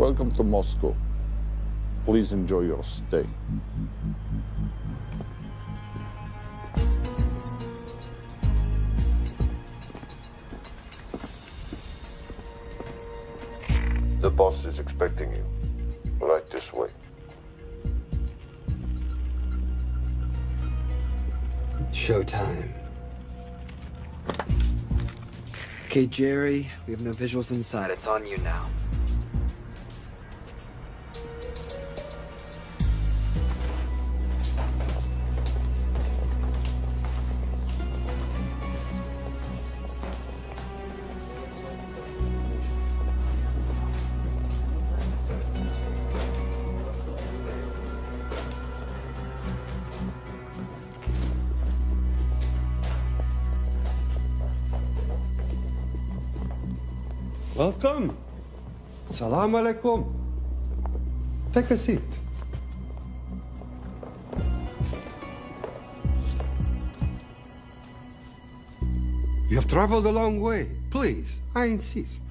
Welcome to Moscow. Please enjoy your stay. The boss is expecting you. Right this way. Showtime. Okay, Jerry, we have no visuals inside. It's on you now. Welcome. Salam alaikum. Take a seat. You have traveled a long way. Please, I insist.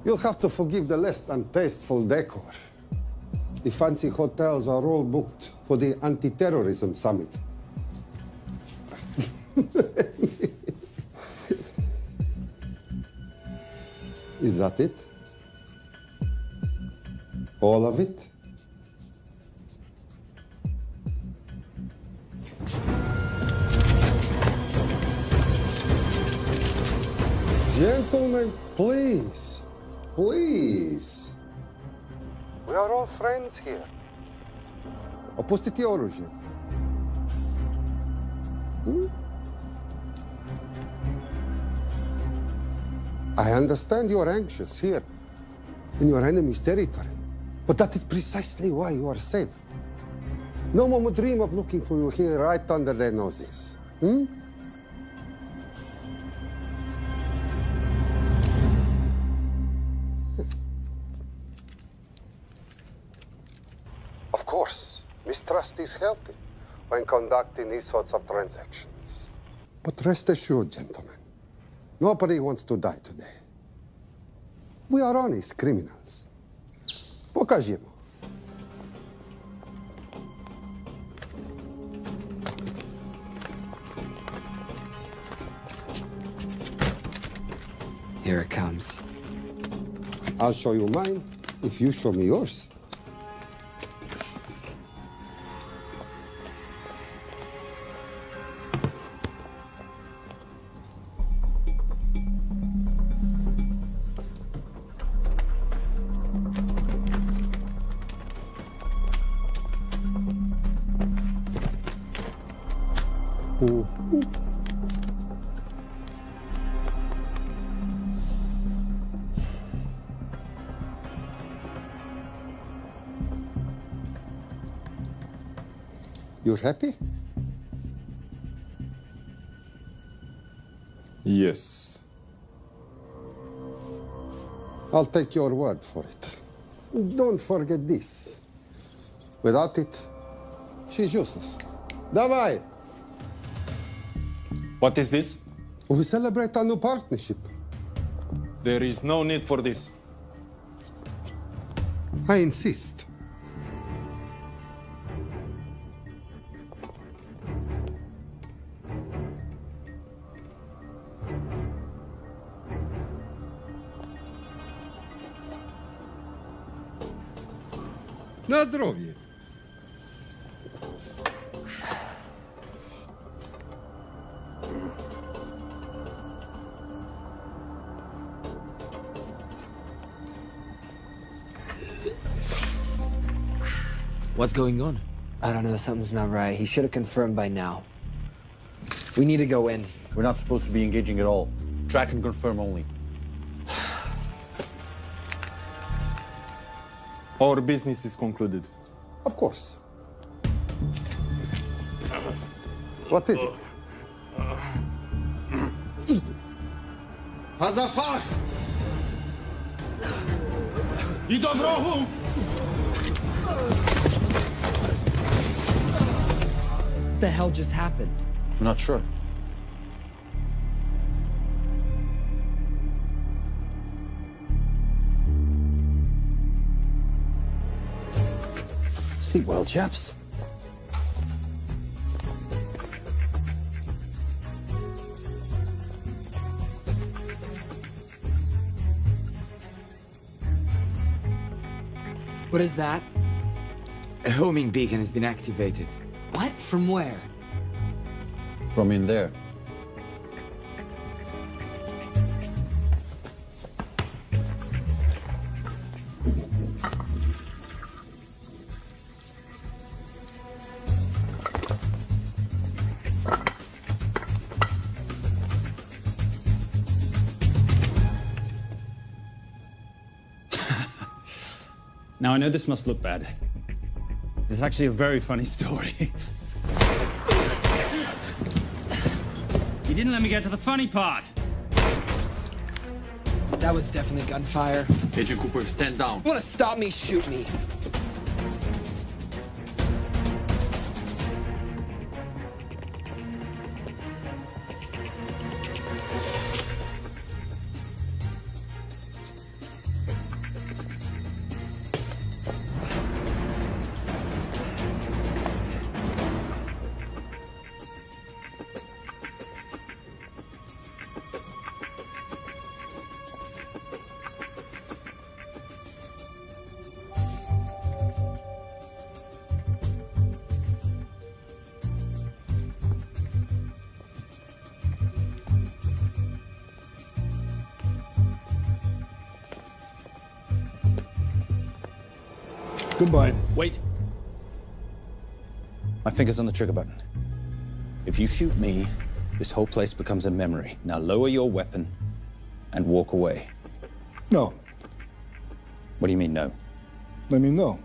You'll have to forgive the less than tasteful decor. The fancy hotels are all booked for the anti-terrorism summit. Is that it? All of it? Gentlemen, please, please. We are all friends here. Опустите оружие. I understand you are anxious here in your enemy's territory, but that is precisely why you are safe. No one would dream of looking for you here right under their noses. Of course, mistrust is healthy when conducting these sorts of transactions. But rest assured, gentlemen, nobody wants to die today. We are honest criminals. Покажемо. Here it comes. I'll show you mine if you show me yours. You're happy? Yes. I'll take your word for it. Don't forget this. Without it, she's useless. Давай! What is this? We celebrate our new partnership. There is no need for this. I insist. На здоровье. What's going on? I don't know. Something's not right. He should have confirmed by now. We need to go in. We're not supposed to be engaging at all. Track and confirm only. Our business is concluded. Of course. What is it? Azafar! I do wrogu! What the hell just happened? I'm not sure. Sleep well, chaps. What is that? A homing beacon has been activated. What? From where? From in there. Now, I know this must look bad. This is actually a very funny story. You didn't let me get to the funny part. That was definitely gunfire. Agent Cooper, stand down. You wanna stop me, shoot me. Goodbye. Wait. My finger's on the trigger button. If you shoot me, this whole place becomes a memory. Now lower your weapon and walk away. No. What do you mean, no? I mean, no.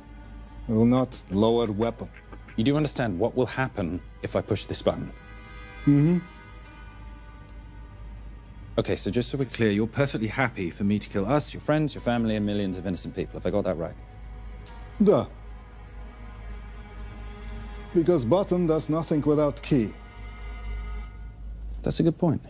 I will not lower weapon. You do understand what will happen if I push this button? Mm-hmm. Okay, so just so we're clear, you're perfectly happy for me to kill us, your friends, your family, and millions of innocent people. Have I got that right? Duh. Because button does nothing without key. That's a good point.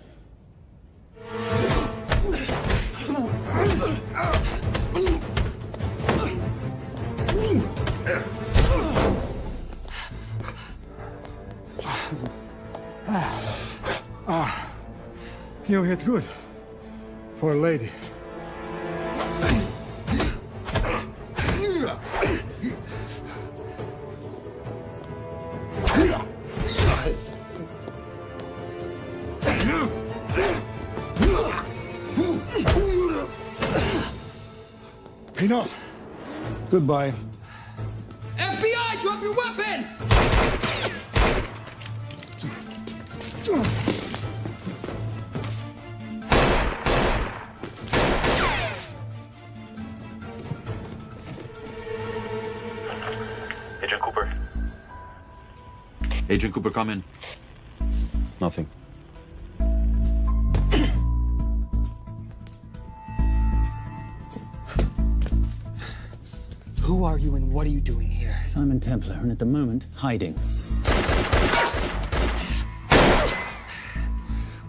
You hit good. For a lady. Enough. Goodbye. FBI, drop your weapon! Agent Cooper. Agent Cooper, come in. Nothing. Who are you and what are you doing here? Simon Templar, and at the moment, hiding.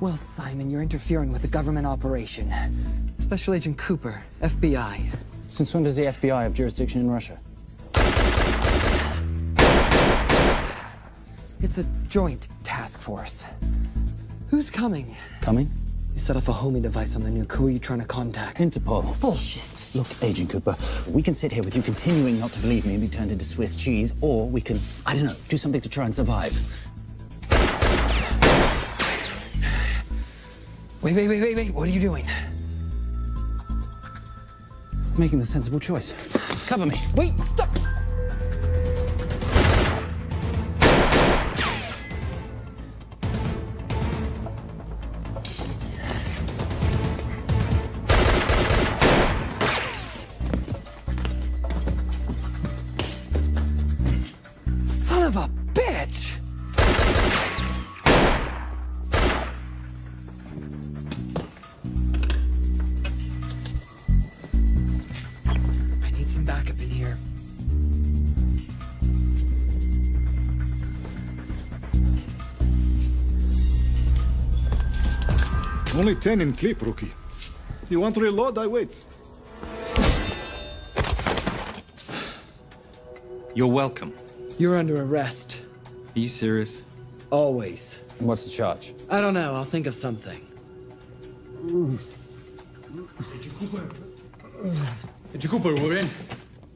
Well, Simon, you're interfering with a government operation. Special Agent Cooper, FBI. Since when does the FBI have jurisdiction in Russia? It's a joint task force. Who's coming? Coming? You set off a homing device on the nuke. Who are you trying to contact? Interpol. Bullshit. Look, Agent Cooper, we can sit here with you continuing not to believe me and be turned into Swiss cheese, or we can, I don't know, do something to try and survive. Wait. What are you doing? Making the sensible choice. Cover me. Wait, stop! Son of a bitch! I need some backup in here. Only 10 in clip, rookie. You want to reload? I wait. You're welcome. You're under arrest. Are you serious? Always. What's the charge? I don't know. I'll think of something. Cooper, we're in.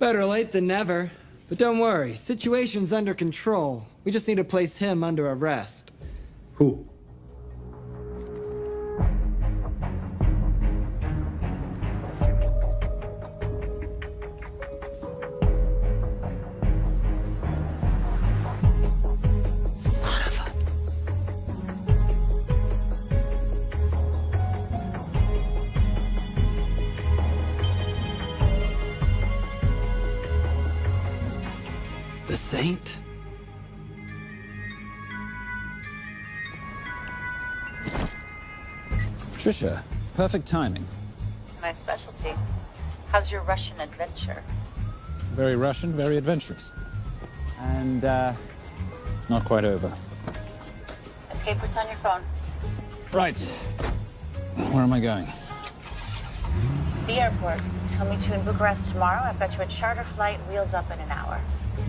Better late than never. But don't worry. Situation's under control. We just need to place him under arrest. Who? The Saint? Trisha, perfect timing. My specialty. How's your Russian adventure? Very Russian, very adventurous. And, not quite over. Escape routes on your phone. Right. Where am I going? The airport. I'll meet you in Bucharest tomorrow. I've got you a charter flight, wheels up in an hour.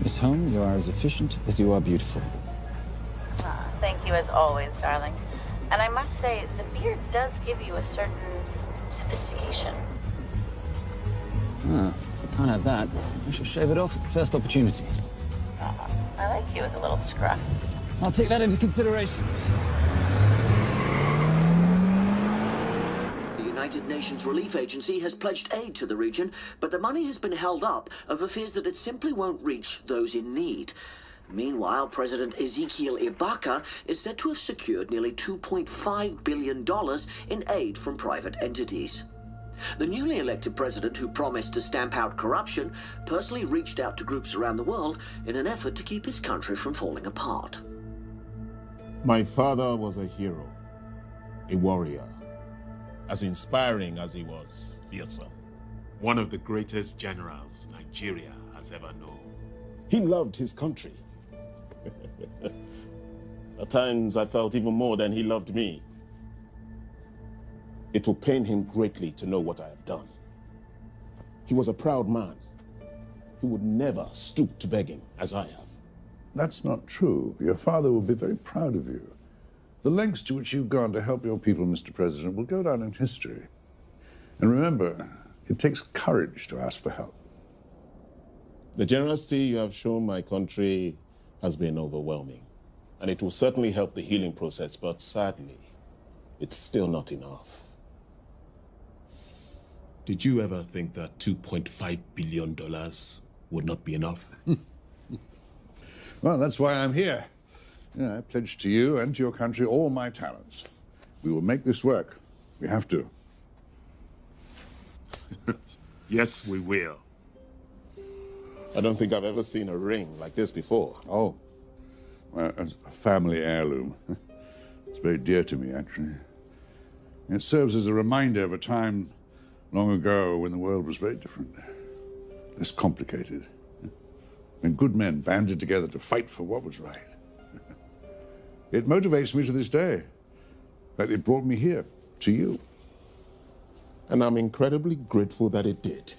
Miss Holm, you are as efficient as you are beautiful. Ah, thank you as always, darling. And I must say, the beard does give you a certain sophistication. Ah, I can't have that. I shall shave it off at the first opportunity. I like you with a little scruff. I'll take that into consideration. The United Nations Relief Agency has pledged aid to the region, but the money has been held up over fears that it simply won't reach those in need. Meanwhile, President Ezekiel Ibaka is said to have secured nearly $2.5 billion in aid from private entities. The newly elected president, who promised to stamp out corruption, personally reached out to groups around the world in an effort to keep his country from falling apart. My father was a hero, a warrior, as inspiring as he was fearsome. One of the greatest generals Nigeria has ever known. He loved his country. At times, I felt even more than he loved me. It will pain him greatly to know what I have done. He was a proud man. He would never stoop to begging, as I have. That's not true. Your father will be very proud of you. The lengths to which you've gone to help your people, Mr. President, will go down in history. And remember, it takes courage to ask for help. The generosity you have shown my country has been overwhelming. And it will certainly help the healing process, but sadly, it's still not enough. Did you ever think that $2.5 billion would not be enough? Well, that's why I'm here. I pledge to you and to your country all my talents. We will make this work. We have to. Yes, we will. I don't think I've ever seen a ring like this before. Oh, well, it's a family heirloom. It's very dear to me, actually. It serves as a reminder of a time long ago when the world was very different, less complicated, when good men banded together to fight for what was right. It motivates me to this day, but it brought me here, to you. And I'm incredibly grateful that it did.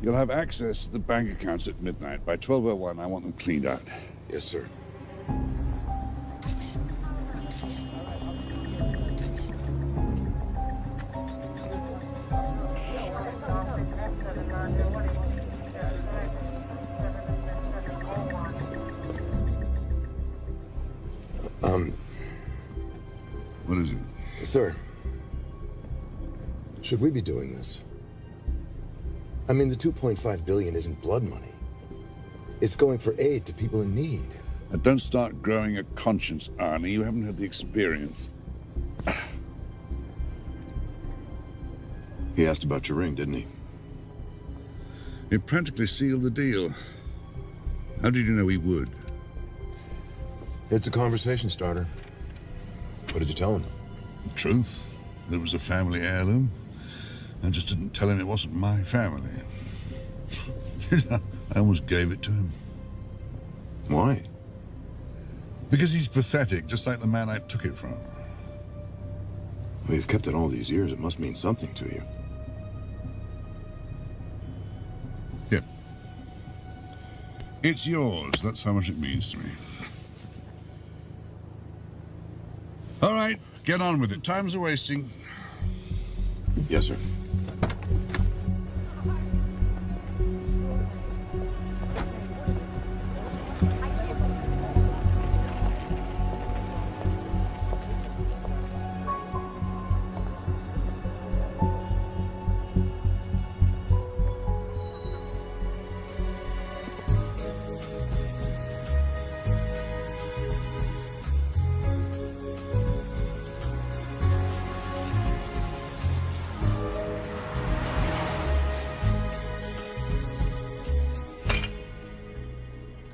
You'll have access to the bank accounts at midnight. By 12:01, I want them cleaned out. Yes, sir. What is it? Sir, should we be doing this? I mean, the $2.5 billion isn't blood money. It's going for aid to people in need. Now, don't start growing a conscience, Arnie. You haven't had the experience. He asked about your ring, didn't he? It practically sealed the deal. How did you know he would? It's a conversation starter. What did you tell him? The truth. There was a family heirloom. I just didn't tell him it wasn't my family. I almost gave it to him. Why? Because he's pathetic, just like the man I took it from. Well, you've kept it all these years. It must mean something to you. Yeah. It's yours. That's how much it means to me. All right, get on with it. Time's a-wasting. Yes, sir.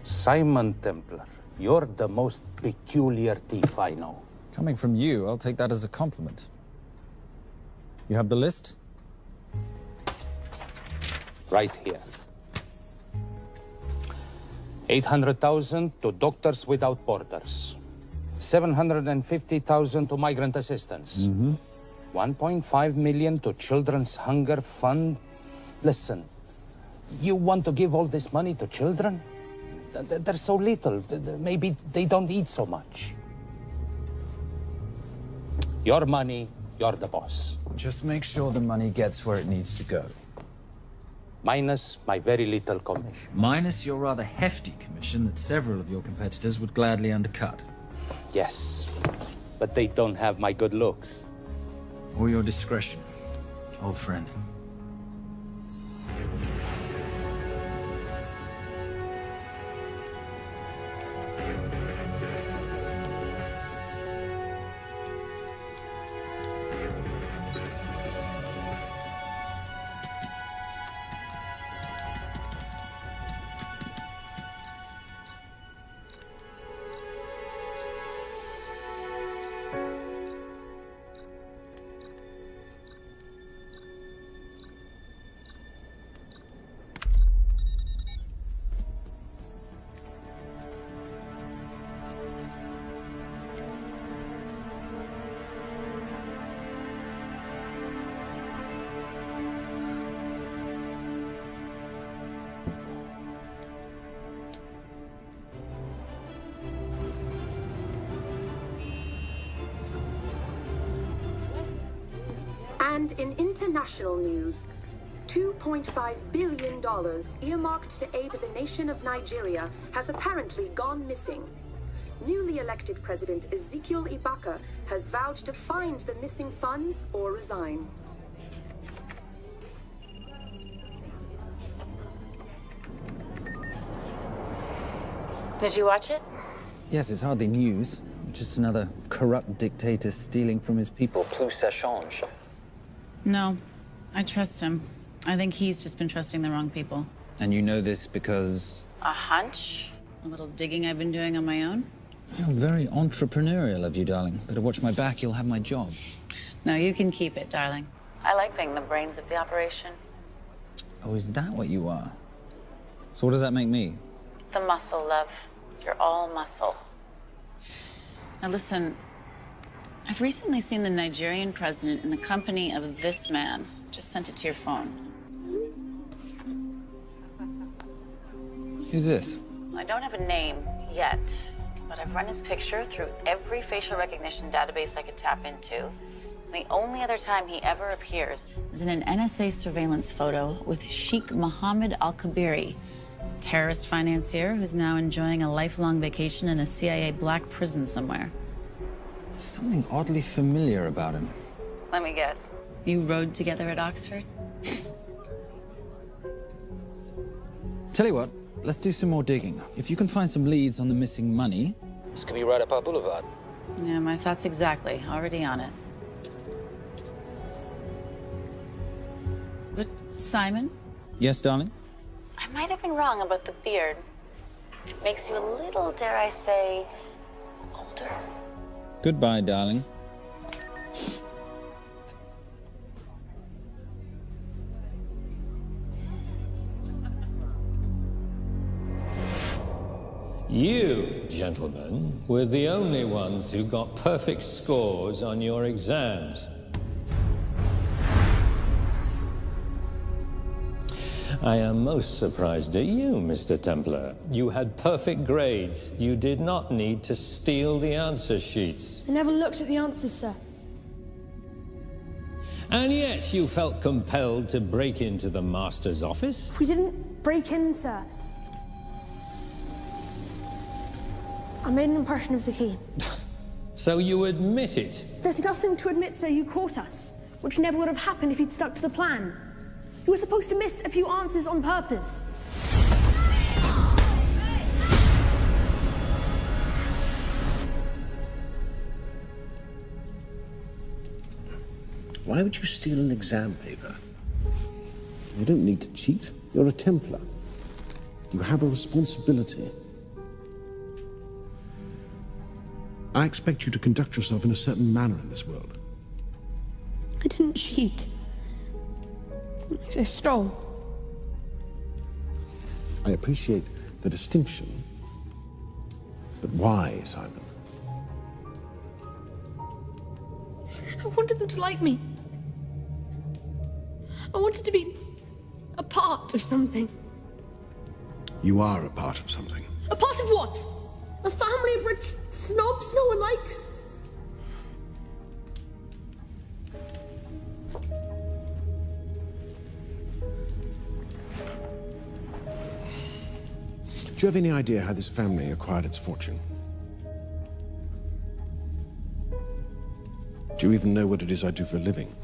Simon Templar, you're the most peculiar thief I know. Coming from you, I'll take that as a compliment. You have the list? Right here. 800,000 to Doctors Without Borders. 750,000 to migrant assistance. 1.5 million to Children's Hunger Fund. Listen, you want to give all this money to children? They're so little. Maybe they don't eat so much. Your money, you're the boss. Just make sure the money gets where it needs to go. Minus my very little commission. Minus your rather hefty commission that several of your competitors would gladly undercut. Yes, but they don't have my good looks. Or your discretion, old friend. And in international news, $2.5 billion earmarked to aid the nation of Nigeria has apparently gone missing. Newly elected President Ezekiel Ibaka has vowed to find the missing funds or resign. Did you watch it? Yes, it's hardly news. Just another corrupt dictator stealing from his people. Plus ça change. No, I trust him. I think he's just been trusting the wrong people. And you know this because... A hunch? A little digging I've been doing on my own? You're very entrepreneurial of you, darling. Better watch my back, you'll have my job. No, you can keep it, darling. I like being the brains of the operation. Oh, is that what you are? So what does that make me? The muscle, love. You're all muscle. Now listen, I've recently seen the Nigerian president in the company of this man. Just sent it to your phone. Who's this? I don't have a name yet, but I've run his picture through every facial recognition database I could tap into. The only other time he ever appears is in an NSA surveillance photo with Sheikh Mohammed Al-Kabiri, terrorist financier who's now enjoying a lifelong vacation in a CIA black prison somewhere. There's something oddly familiar about him. Let me guess. You rode together at Oxford? Tell you what, let's do some more digging. If you can find some leads on the missing money, this could be right up our boulevard. Yeah, my thoughts exactly. Already on it. Simon? Yes, darling? I might have been wrong about the beard. It makes you a little, dare I say, older. Goodbye, darling. You, gentlemen, were the only ones who got perfect scores on your exams. I am most surprised at you, Mr. Templar. You had perfect grades. You did not need to steal the answer sheets. I never looked at the answers, sir. And yet you felt compelled to break into the master's office? We didn't break in, sir. I made an impression of the key. So you admit it? There's nothing to admit, sir. You caught us, which never would have happened if you'd stuck to the plan. You were supposed to miss a few answers on purpose. Why would you steal an exam paper? You don't need to cheat. You're a Templar. You have a responsibility. I expect you to conduct yourself in a certain manner in this world. I didn't cheat. I stole. I appreciate the distinction. But why, Simon? I wanted them to like me. I wanted to be a part of something. You are a part of something. A part of what? A family of rich snobs no one likes? Do you have any idea how this family acquired its fortune? Do you even know what it is I do for a living?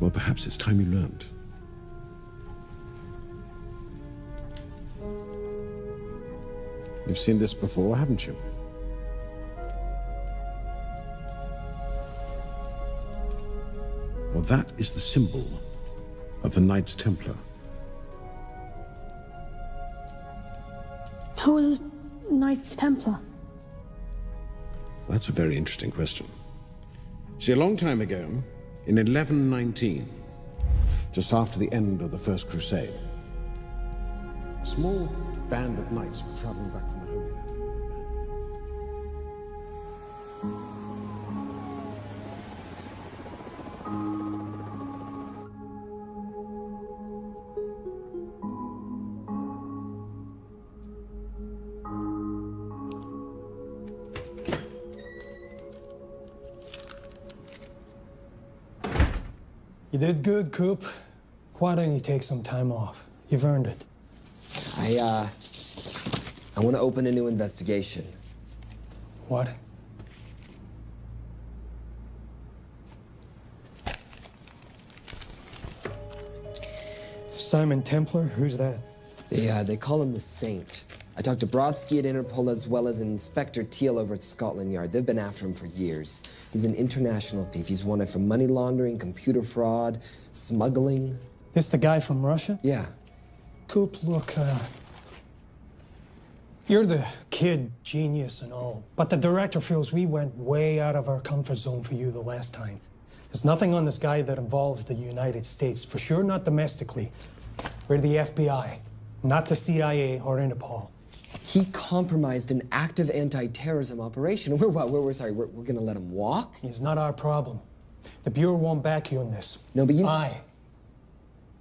Well, perhaps it's time you learned. You've seen this before, haven't you? Well, that is the symbol of the Knights Templar. Who are the Knights Templar? That's a very interesting question. See, a long time ago, in 1119, just after the end of the First Crusade, a small band of knights were traveling back from the Holy Land. You did good, Coop. Why don't you take some time off? You've earned it. I want to open a new investigation. What? Simon Templar? Who's that? They call him the Saint. I talked to Brodsky at Interpol as well as Inspector Teal over at Scotland Yard. They've been after him for years. He's an international thief. He's wanted for money laundering, computer fraud, smuggling. This the guy from Russia? Yeah. Coop, look, you're the kid genius and all, but the director feels we went way out of our comfort zone for you the last time. There's nothing on this guy that involves the United States, for sure not domestically. We're the FBI, not the CIA or Interpol. He compromised an active anti-terrorism operation. We're gonna let him walk? He's not our problem. The Bureau won't back you on this. No, but I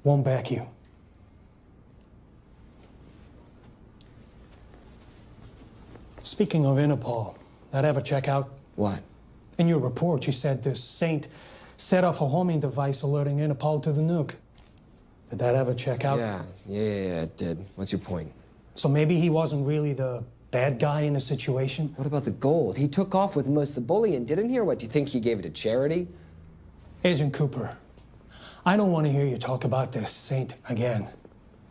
won't back you. Speaking of Interpol, that ever check out? What? In your report, you said this Saint set off a homing device alerting Interpol to the nuke. Did that ever check out? Yeah, it did. What's your point? So maybe he wasn't really the bad guy in the situation? What about the gold? He took off with most of the bullion, didn't he? Or what, do you think he gave it to charity? Agent Cooper, I don't want to hear you talk about this Saint again.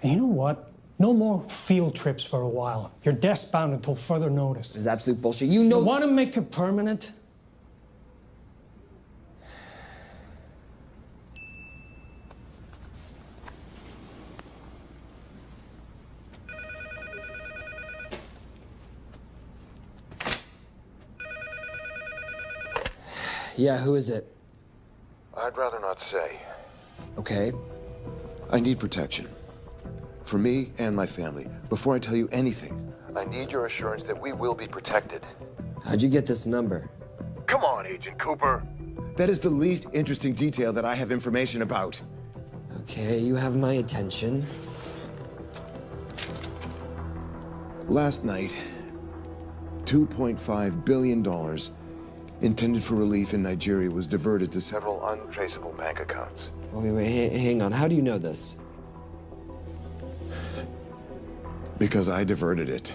And you know what? No more field trips for a while. You're desk-bound until further notice. This is absolute bullshit. You know... You want to make it permanent? Yeah, who is it? I'd rather not say. Okay. I need protection. For me and my family. Before I tell you anything, I need your assurance that we will be protected. How'd you get this number? Come on, Agent Cooper. That is the least interesting detail that I have information about. Okay, you have my attention. Last night, $2.5 billion intended for relief in Nigeria was diverted to several untraceable bank accounts. Wait, hang on. How do you know this? Because I diverted it.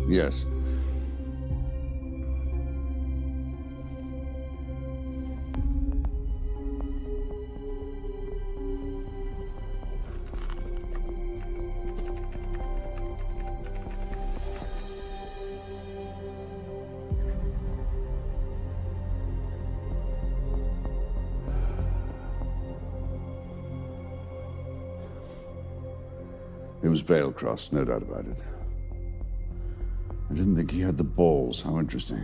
Yes. It was veil crossed, no doubt about it. I didn't think he had the balls. How interesting.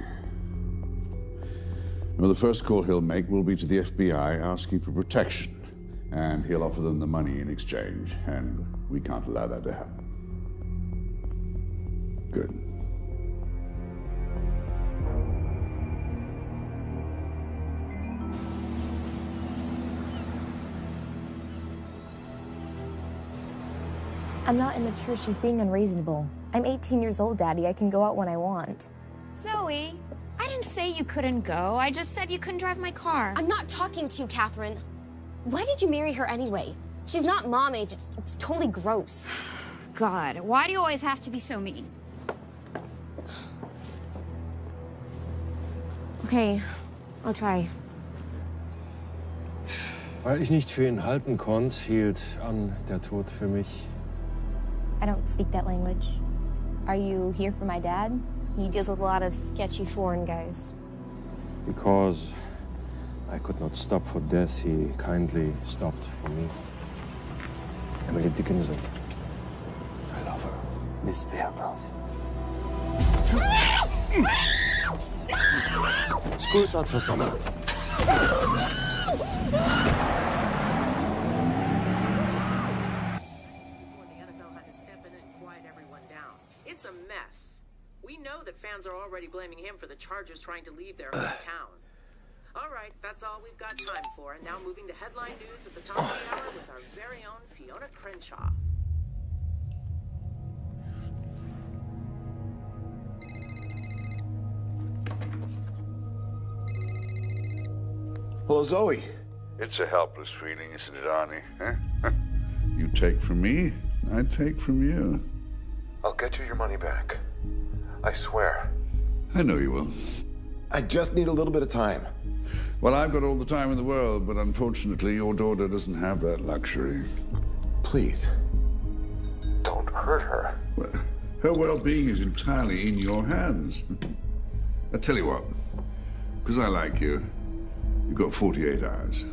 Well, the first call he'll make will be to the FBI asking for protection. And he'll offer them the money in exchange. And we can't allow that to happen. Good. I'm not immature. She's being unreasonable. I'm 18 years old, Daddy. I can go out when I want. Zoe, I didn't say you couldn't go. I just said you couldn't drive my car. I'm not talking to you, Catherine. Why did you marry her anyway? She's not mom age. It's totally gross. God, why do you always have to be so mean? Okay, I'll try. Weil ich nicht für ihn halten konnte, hielt an der Tod für mich. I don't speak that language. Are you here for my dad? He deals with a lot of sketchy foreign guys. Because I could not stop for death, he kindly stopped for me. Emily Dickinson. I love her. Miss Fairmouth. School's out for summer. It's a mess. We know that fans are already blaming him for the Chargers trying to leave their hometown. All right, that's all we've got time for. And now moving to headline news at the top of the hour with our very own Fiona Crenshaw. Hello, Zoe. It's a helpless feeling, isn't it, Arnie? Huh? You take from me, I take from you. I'll get you your money back. I swear. I know you will. I just need a little bit of time. Well, I've got all the time in the world, but unfortunately, your daughter doesn't have that luxury. Please, don't hurt her. Well, her well-being is entirely in your hands. I tell you what, because I like you, you've got 48 hours.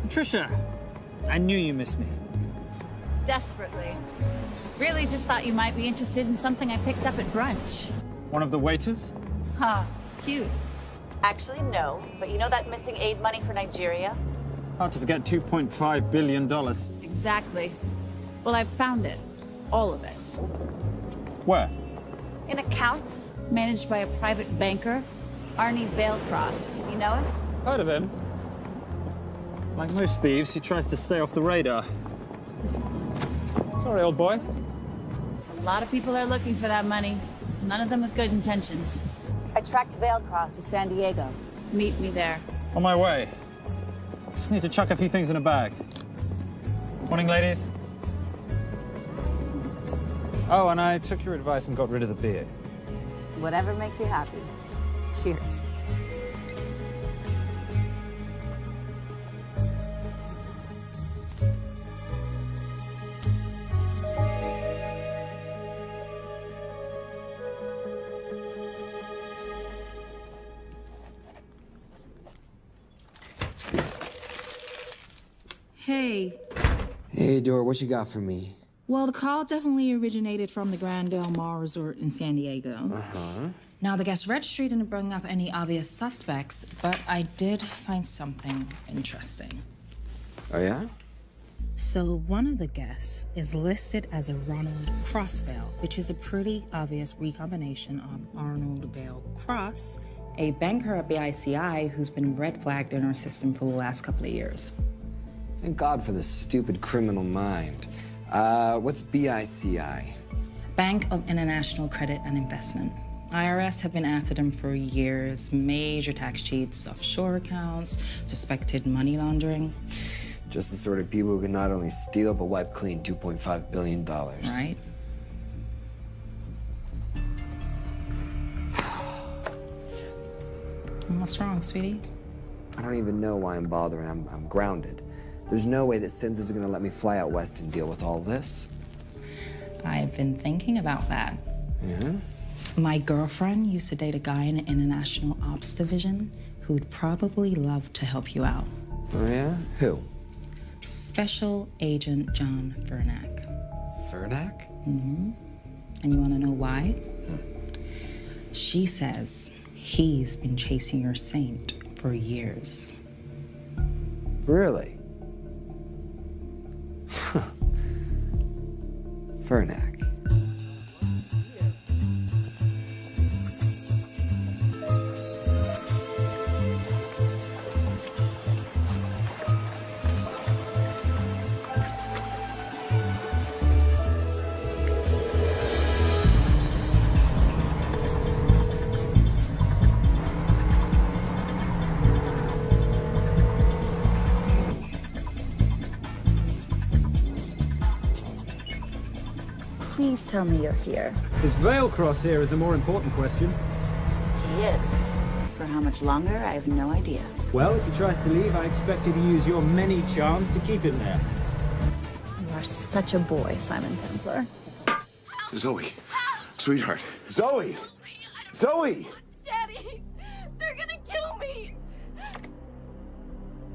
Trisha, I knew you missed me. Desperately. Really just thought you might be interested in something I picked up at brunch. One of the waiters? Huh, cute. Actually, no. But you know that missing aid money for Nigeria? Hard to forget $2.5 billion. Exactly. Well, I've found it. All of it. Where? In accounts managed by a private banker, Arnie Vailcross. You know him? Heard of him. Like most thieves, he tries to stay off the radar. Sorry, old boy. A lot of people are looking for that money. None of them with good intentions. I tracked Vailcross to San Diego. Meet me there. On my way. Just need to chuck a few things in a bag. Morning, ladies. Oh, and I took your advice and got rid of the beer. Whatever makes you happy. Cheers. Hey. Hey, Dora, what you got for me? Well, the call definitely originated from the Grand Del Mar Resort in San Diego. Uh-huh. Now, the guest registry didn't bring up any obvious suspects, but I did find something interesting. Oh, yeah? So one of the guests is listed as a Ronald Crossvale, which is a pretty obvious recombination of Arnold Vale Cross, a banker at BICI who's been red flagged in our system for the last couple of years. Thank God for this stupid criminal mind. What's BICI? Bank of International Credit and Investment. IRS have been after them for years. Major tax cheats, offshore accounts, suspected money laundering. Just the sort of people who can not only steal, but wipe clean $2.5 billion. Right. What's wrong, sweetie? I don't even know why I'm bothering. I'm grounded. There's no way that Sims is gonna let me fly out west and deal with all this. I've been thinking about that. Yeah? My girlfriend used to date a guy in the International Ops Division who'd probably love to help you out. Oh, yeah? Who? Special Agent John Vernack. Vernack? Mm-hmm. And you want to know why? She says he's been chasing your saint for years. Really? Huh. Vernack. Please tell me you're here. Is Vailcross here is the more important question. He is. For how much longer, I have no idea. Well, if he tries to leave, I expect you to use your many charms to keep him there. You are such a boy, Simon Templar. Zoe. Sweetheart. Zoe! Zoe! Daddy, they're gonna kill me.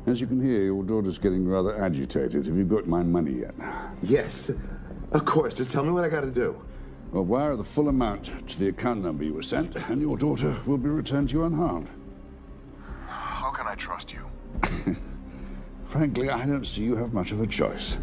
As you can hear, your daughter's getting rather agitated. Have you got my money yet? Yes. Of course. Just tell me what I gotta do. Well, wire the full amount to the account number you were sent, and your daughter will be returned to you unharmed. How can I trust you? Frankly, I don't see you have much of a choice.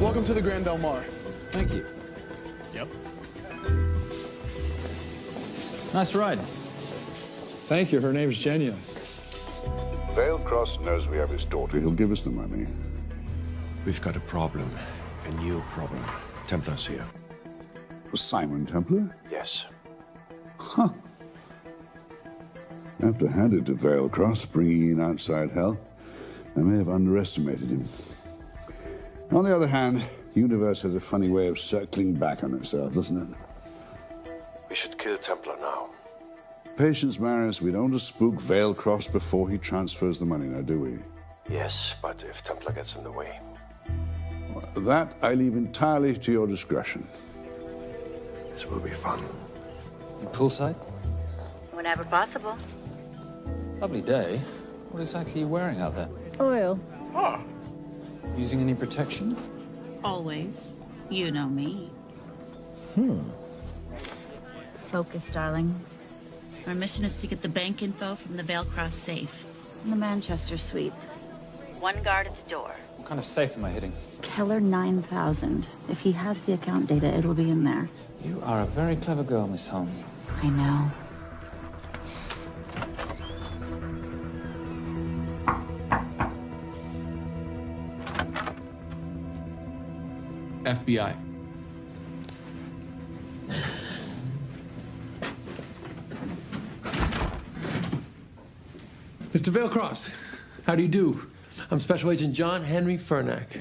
Welcome to the Grand Del Mar. Thank you. Yep. Nice ride. Thank you. Her name's Genya. Vailcross knows we have his daughter. He'll give us the money. We've got a problem. A new problem. Templar's here. Simon Templar? Yes. Huh. I have to hand it to Vailcross, bringing in outside help. I may have underestimated him. On the other hand, the universe has a funny way of circling back on itself, doesn't it? We should kill Templar now. Patience, Maris. We don't want to spook Vailcross before he transfers the money, now, do we? Yes, but if Templar gets in the way. That I leave entirely to your discretion. This will be fun. Poolside? Whenever possible. Lovely day. What exactly are you wearing out there? Oil. Using any protection? Always. You know me. Focus, darling. Our mission is to get the bank info from the Vale Cross safe. It's in the Manchester suite. One guard at the door. What kind of safe am I hitting? Keller 9000. If he has the account data, it'll be in there. You are a very clever girl, Miss Holm. I know. FBI. Mr. Vailcross, how do you do? I'm Special Agent John Henry Furnack.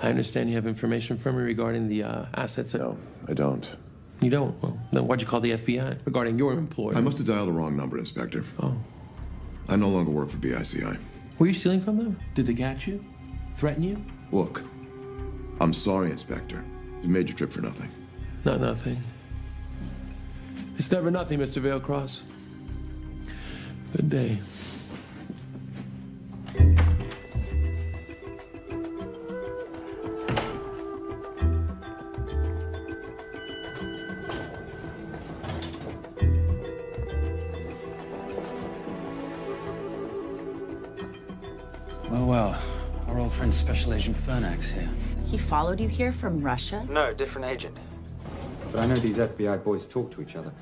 I understand you have information from me regarding the assets. No, I don't. You don't? Well, then why'd you call the FBI regarding your employer? I must have dialed the wrong number, Inspector. Oh. I no longer work for BICI. Were you stealing from them? Did they catch you? Threaten you? Look, I'm sorry, Inspector. You made your trip for nothing. Not nothing. It's never nothing, Mr. Vailcross. Good day. Well, our old friend Special Agent Furnack's here. He followed you here from Russia? No, different agent. But I know these FBI boys talk to each other.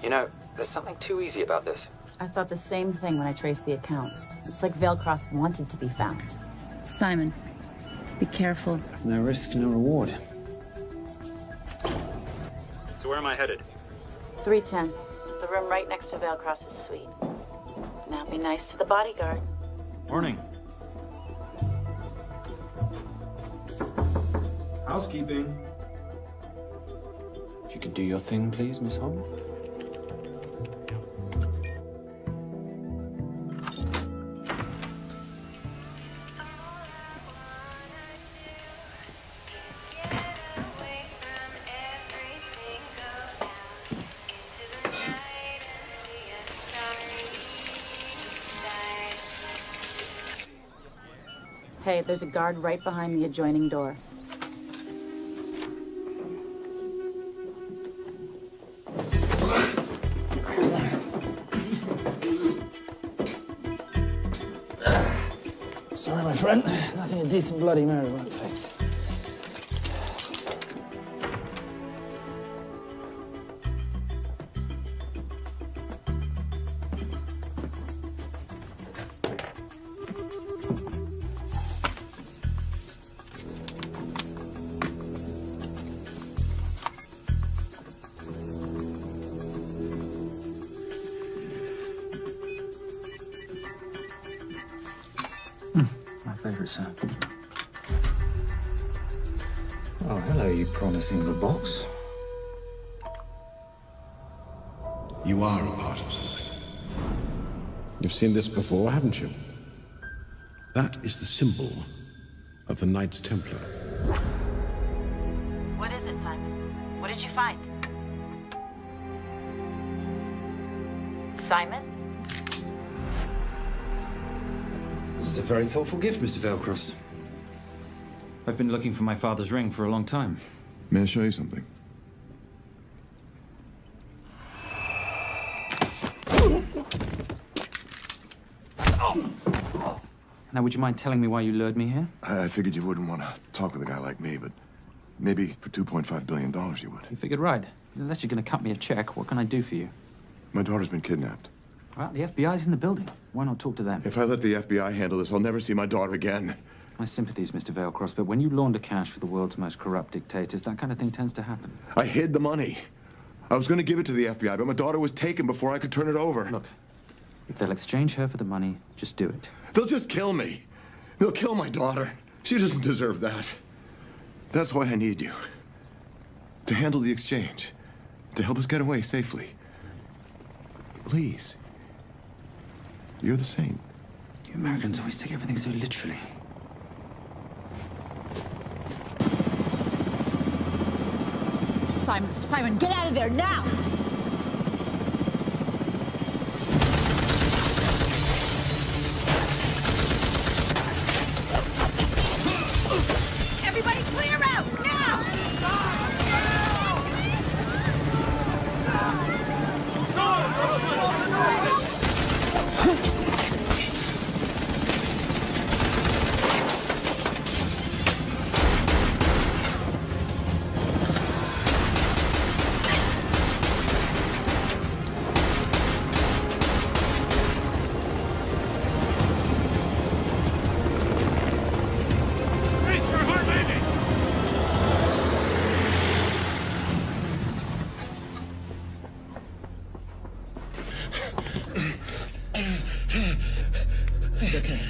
You know, there's something too easy about this. I thought the same thing when I traced the accounts. It's like Vailcross wanted to be found. Simon, be careful. No risk, no reward. So where am I headed? 310. The room right next to Vailcross's suite. Now be nice to the bodyguard. Morning. Housekeeping. If you could do your thing, please, Miss Holm. Hey, there's a guard right behind the adjoining door. Sorry, my friend. Nothing a decent Bloody Mary won't fix. My favorite sound. Oh, hello, you promising little box. You are a part of something. You've seen this before, haven't you? That is the symbol of the Knights Templar. What is it, Simon? What did you find? Simon? This is a very thoughtful gift, Mr. Vailcross. I've been looking for my father's ring for a long time. May I show you something? Now, would you mind telling me why you lured me here? I figured you wouldn't want to talk with a guy like me, but maybe for $2.5 billion you would. You figured right. Unless you're going to cut me a check, what can I do for you? My daughter's been kidnapped. Well, the FBI's in the building. Why not talk to them? If I let the FBI handle this, I'll never see my daughter again. My sympathies, Mr. Vailcross, but when you launder cash for the world's most corrupt dictators, that kind of thing tends to happen. I hid the money. I was going to give it to the FBI, but my daughter was taken before I could turn it over. Look, if they'll exchange her for the money, just do it. They'll just kill me. They'll kill my daughter. She doesn't deserve that. That's why I need you. To handle the exchange. To help us get away safely. Please. You're the saint. You Americans always take everything so literally. Simon, get out of there now! Everybody clear out, now!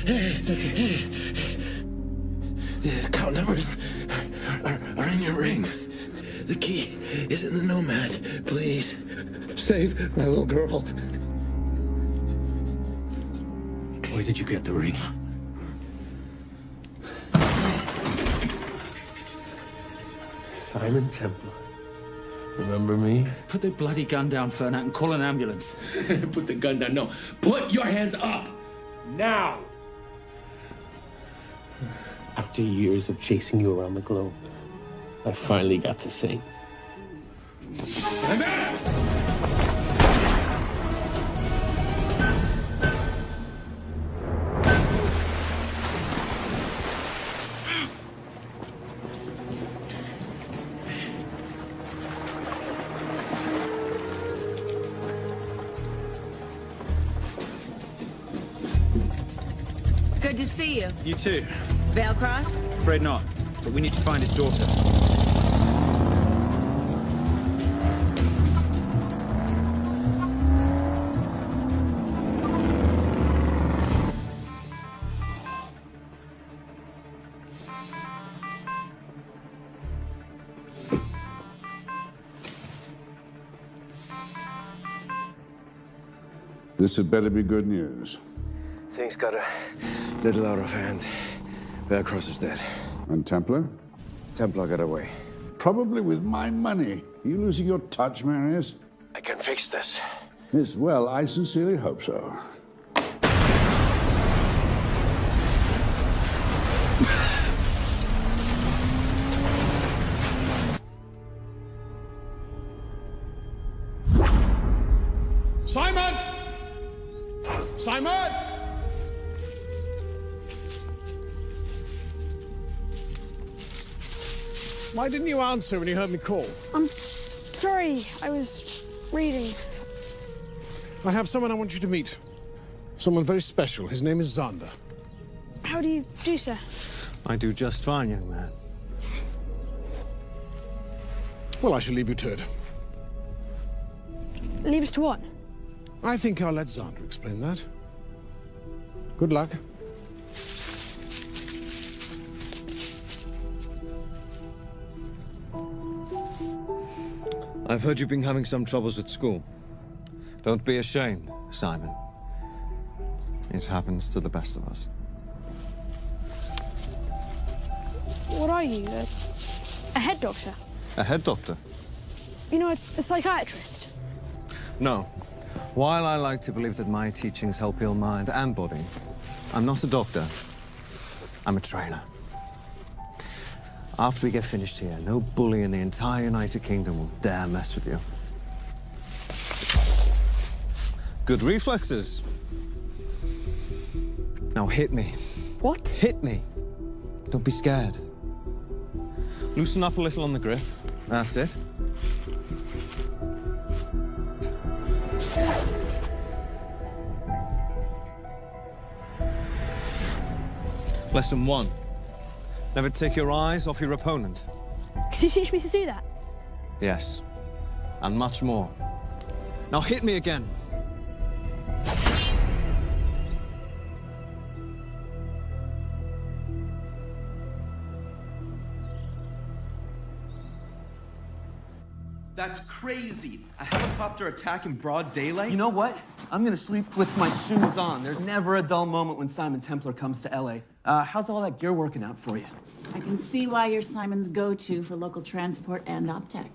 It's okay. The account numbers are in your ring. The key is in the Nomad. Please, save my little girl. Where did you get the ring? Simon Templar. Remember me? Put the bloody gun down, Fernak, and call an ambulance. Put the gun down. No. Put your hands up. Now. After years of chasing you around the globe, I finally got the same. Good to see you. You too. Vale Cross? Afraid not, but we need to find his daughter. This had better be good news. Things got a little out of hand. Vale Cross is dead. And Templar? Templar got away. Probably with my money. Are you losing your touch, Marius? I can fix this. Yes, well, I sincerely hope so. Simon! Simon! Why didn't you answer when you heard me call? I'm sorry, I was reading. I have someone I want you to meet. Someone very special. His name is Xander. How do you do, sir? I do just fine, young man. Well, I shall leave you to it. Leave us to what? I think I'll let Xander explain that. Good luck. I've heard you've been having some troubles at school. Don't be ashamed, Simon. It happens to the best of us. What are you, a head doctor? A head doctor? You know, a psychiatrist? No. While I like to believe that my teachings help heal mind and body, I'm not a doctor. I'm a trainer. After we get finished here, no bully in the entire United Kingdom will dare mess with you. Good reflexes. Now hit me. What? Hit me. Don't be scared. Loosen up a little on the grip. That's it. Lesson 1. Never take your eyes off your opponent. Can you teach me to do that? Yes. And much more. Now hit me again. That's crazy. A helicopter attack in broad daylight? You know what? I'm gonna sleep with my shoes on. There's never a dull moment when Simon Templar comes to LA. How's all that gear working out for you? I can see why you're Simon's go-to for local transport and OpTech.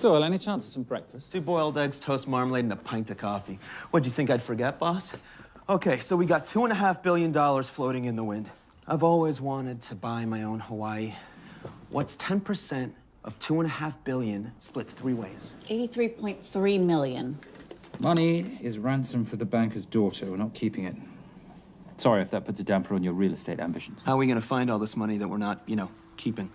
Doyle, any chance of some breakfast? 2 boiled eggs, toast, marmalade, and a pint of coffee. What'd you think I'd forget, boss? Okay, so we got $2.5 billion floating in the wind. I've always wanted to buy my own Hawaii. What's 10% of $2.5 billion split 3 ways? 83.3 million. Money is ransom for the banker's daughter. We're not keeping it. Sorry if that puts a damper on your real estate ambitions. How are we gonna find all this money that we're not, keeping?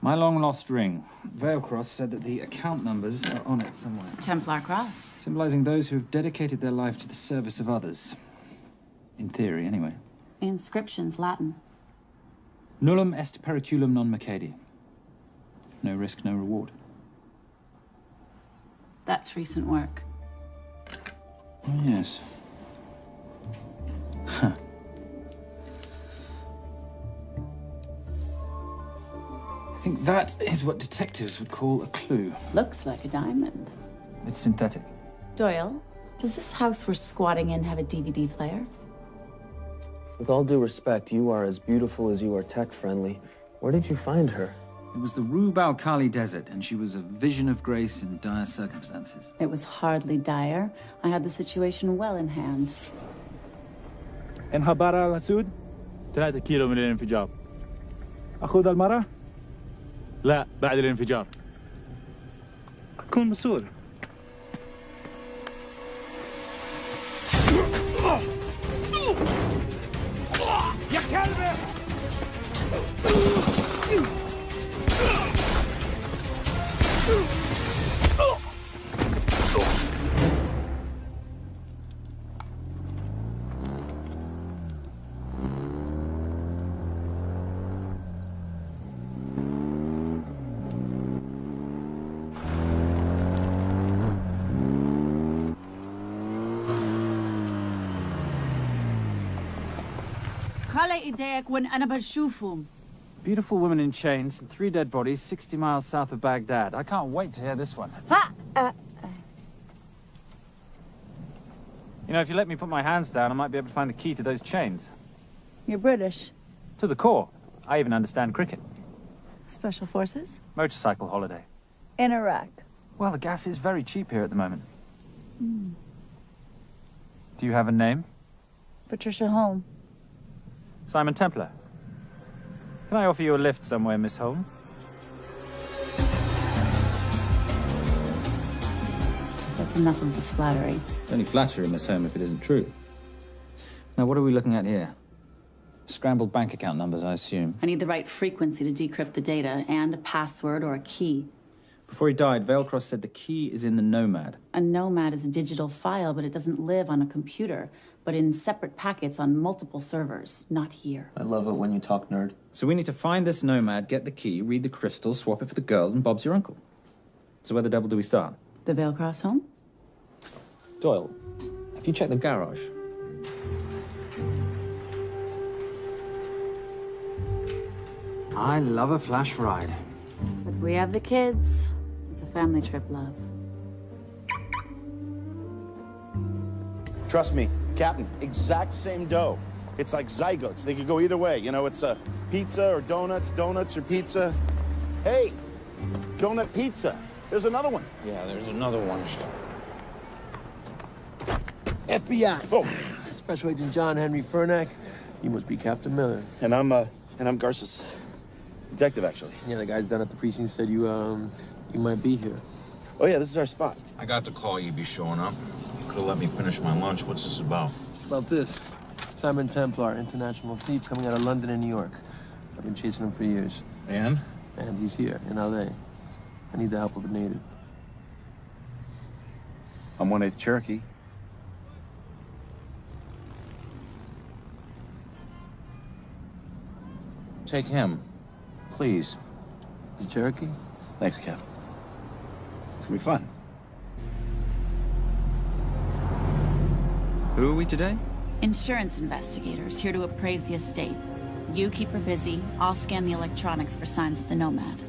My long-lost ring. Veilcross said that the account numbers are on it somewhere. Templar Cross. Symbolizing those who have dedicated their life to the service of others. In theory, anyway. The inscription's Latin. Nullum est periculum non mercedi. No risk, no reward. That's recent work. Oh, yes. Huh. I think that is what detectives would call a clue. Looks like a diamond. It's synthetic. Doyle, does this house we're squatting in have a DVD player? With all due respect, you are as beautiful as you are tech-friendly. Where did you find her? It was the Rub al-Khali Desert, and she was a vision of grace in dire circumstances. It was hardly dire. I had the situation well in hand. انها برا مسعود 3 كيلو من الانفجار. أخذ المرة؟ لا بعد الانفجار. كن مسؤول. يا كلب! Beautiful woman in chains and 3 dead bodies 60 miles south of Baghdad. I can't wait to hear this one. You know, if you let me put my hands down, I might be able to find the key to those chains. You're British. To the core. I even understand cricket. Special Forces? Motorcycle holiday. In Iraq. Well, the gas is very cheap here at the moment. Do you have a name? Patricia Holm. Simon Templar. Can I offer you a lift somewhere, Miss Holm? That's enough of the flattery. It's only flattery, Miss Holm, if it isn't true. Now, what are we looking at here? Scrambled bank account numbers, I assume. I need the right frequency to decrypt the data and a password or a key. Before he died, Veilcross said the key is in the Nomad. A Nomad is a digital file, but it doesn't live on a computer, but in separate packets on multiple servers, not here. I love it when you talk nerd. So we need to find this Nomad, get the key, read the crystal, swap it for the girl, and Bob's your uncle. So where the devil do we start? The Veilcross home? Doyle, have you checked the garage? I love a flash ride. But we have the kids. It's a family trip, love. Trust me, Captain, exact same dough. It's like zygotes. They could go either way. You know, it's a pizza or donuts, donuts or pizza. Hey, donut pizza. There's another one. Yeah, there's another one. FBI. Oh. Special Agent John Henry Furnack. You must be Captain Miller. And I'm Garces. Detective, actually. Yeah, the guys down at the precinct said you might be here. Oh, yeah, this is our spot. I got the call you'd be showing up. You could have let me finish my lunch. What's this about? About this. Simon Templar, international thief coming out of London and New York. I've been chasing him for years. And? And he's here, in L.A. I need the help of a native. I'm 1/8 Cherokee. Take him, please. The Cherokee? Thanks, Cap. It's gonna be fun. Who are we today? Insurance investigators here to appraise the estate. You keep her busy. I'll scan the electronics for signs of the Nomad.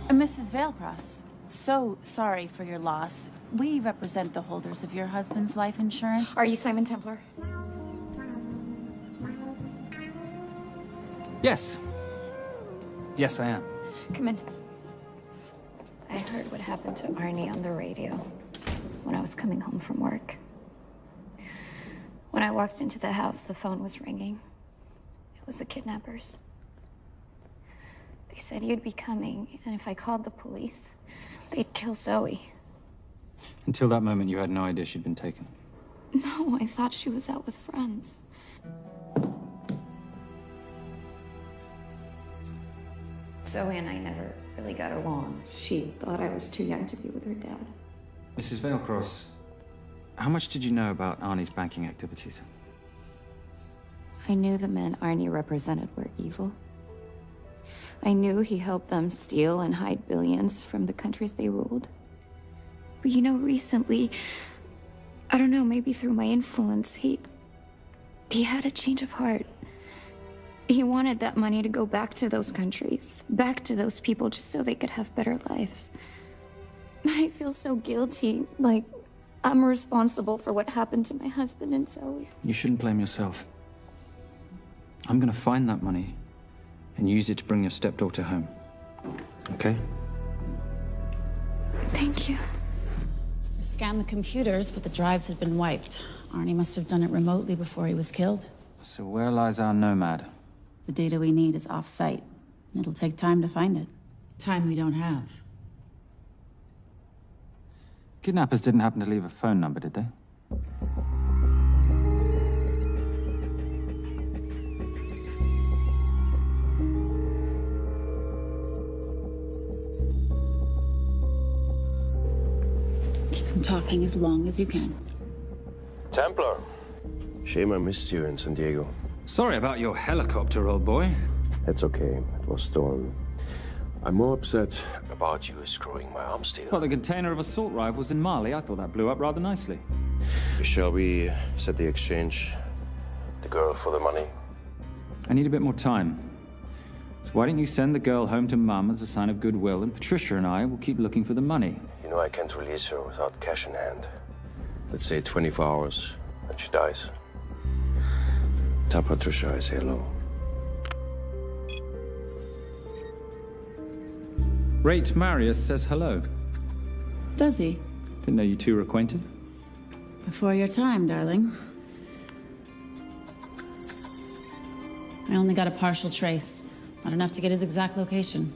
Mrs. Veilcross, so sorry for your loss. We represent the holders of your husband's life insurance. Are you Simon Templar? Yes. Yes, I am. Come in. heard what happened to Arnie on the radio when I was coming home from work. When I walked into the house, the phone was ringing. It was the kidnappers. They said you'd be coming, and if I called the police, they'd kill Zoe. Until that moment, you had no idea she'd been taken. No, I thought she was out with friends. Zoe and I never really got along. She thought I was too young to be with her dad. Mrs. Veilcross, how much did you know about Arnie's banking activities? I knew the men Arnie represented were evil. I knew he helped them steal and hide billions from the countries they ruled. But you know, recently, I don't know, maybe through my influence, he had a change of heart. He wanted that money to go back to those countries, back to those people, just so they could have better lives. But I feel so guilty, like I'm responsible for what happened to my husband and Zoe. You shouldn't blame yourself. I'm gonna find that money and use it to bring your stepdaughter home. Okay? Thank you. I scanned the computers, but the drives had been wiped. Arnie must have done it remotely before he was killed. So where lies our nomad? The data we need is off-site. It'll take time to find it. Time we don't have. Kidnappers didn't happen to leave a phone number, did they? Keep them talking as long as you can. Templar. Shame I missed you in San Diego. Sorry about your helicopter, old boy. It's okay. It was storm. I'm more upset about you screwing my arms deal. Well, the container of assault rifles in Mali, I thought that blew up rather nicely. Shall we set the exchange? The girl for the money? I need a bit more time. So why don't you send the girl home to Mum as a sign of goodwill, and Patricia and I will keep looking for the money. You know I can't release her without cash in hand. Let's say 24 hours, and she dies. Tell Patricia I say hello. Rate Marius says hello. Does he? Didn't know you two were acquainted. Before your time, darling. I only got a partial trace. Not enough to get his exact location.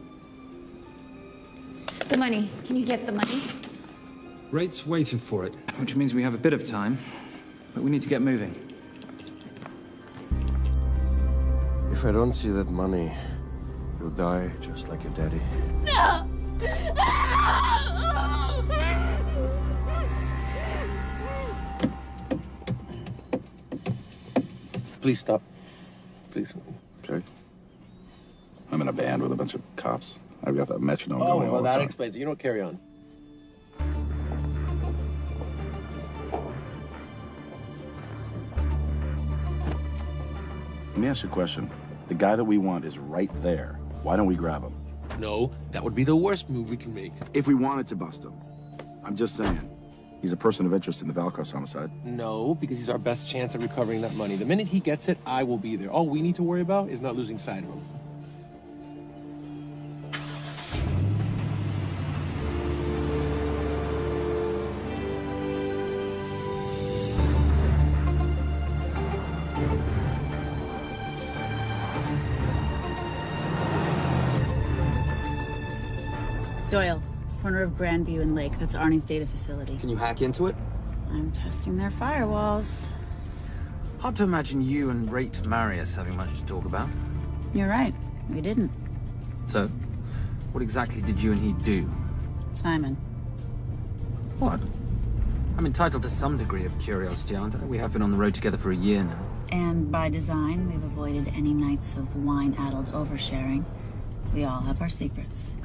The money. Can you get the money? Rate's waiting for it, which means we have a bit of time, but we need to get moving. If I don't see that money, you'll die just like your daddy. No! Please stop. Please. Okay. I'm in a band with a bunch of cops. I've got that metronome going all well, the that time. explains it. You don't carry on. Let me ask you a question. The guy that we want is right there. Why don't we grab him? No, that would be the worst move we can make. If we wanted to bust him. I'm just saying. He's a person of interest in the Valcross homicide. No, because he's our best chance at recovering that money. The minute he gets it, I will be there. All we need to worry about is not losing sight of him. Doyle, corner of Grandview and Lake. That's Arnie's data facility. Can you hack into it? I'm testing their firewalls. Hard to imagine you and Rate Marius having much to talk about. You're right. We didn't. So, what exactly did you and he do? Simon. What? I'm entitled to some degree of curiosity, aren't I? We have been on the road together for a year now. And by design, we've avoided any nights of wine-addled oversharing. We all have our secrets.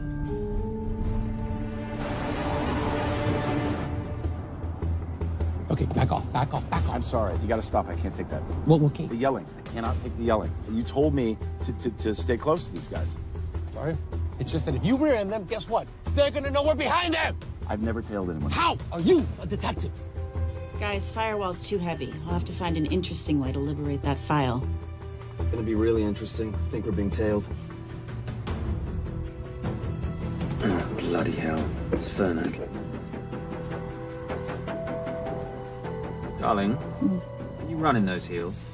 Okay, back off, back off, back off. I'm sorry. You gotta stop. I can't take that. Well, okay. The yelling. I cannot take the yelling. You told me to stay close to these guys. Sorry? It's just that if you rear end them, guess what? They're gonna know we're behind them! I've never tailed anyone. How are you a detective? Guys, firewall's too heavy. I'll have to find an interesting way to liberate that file. Gonna be really interesting. I think we're being tailed. The Bloody hell. It's Fernac. Darling, are you running those heels?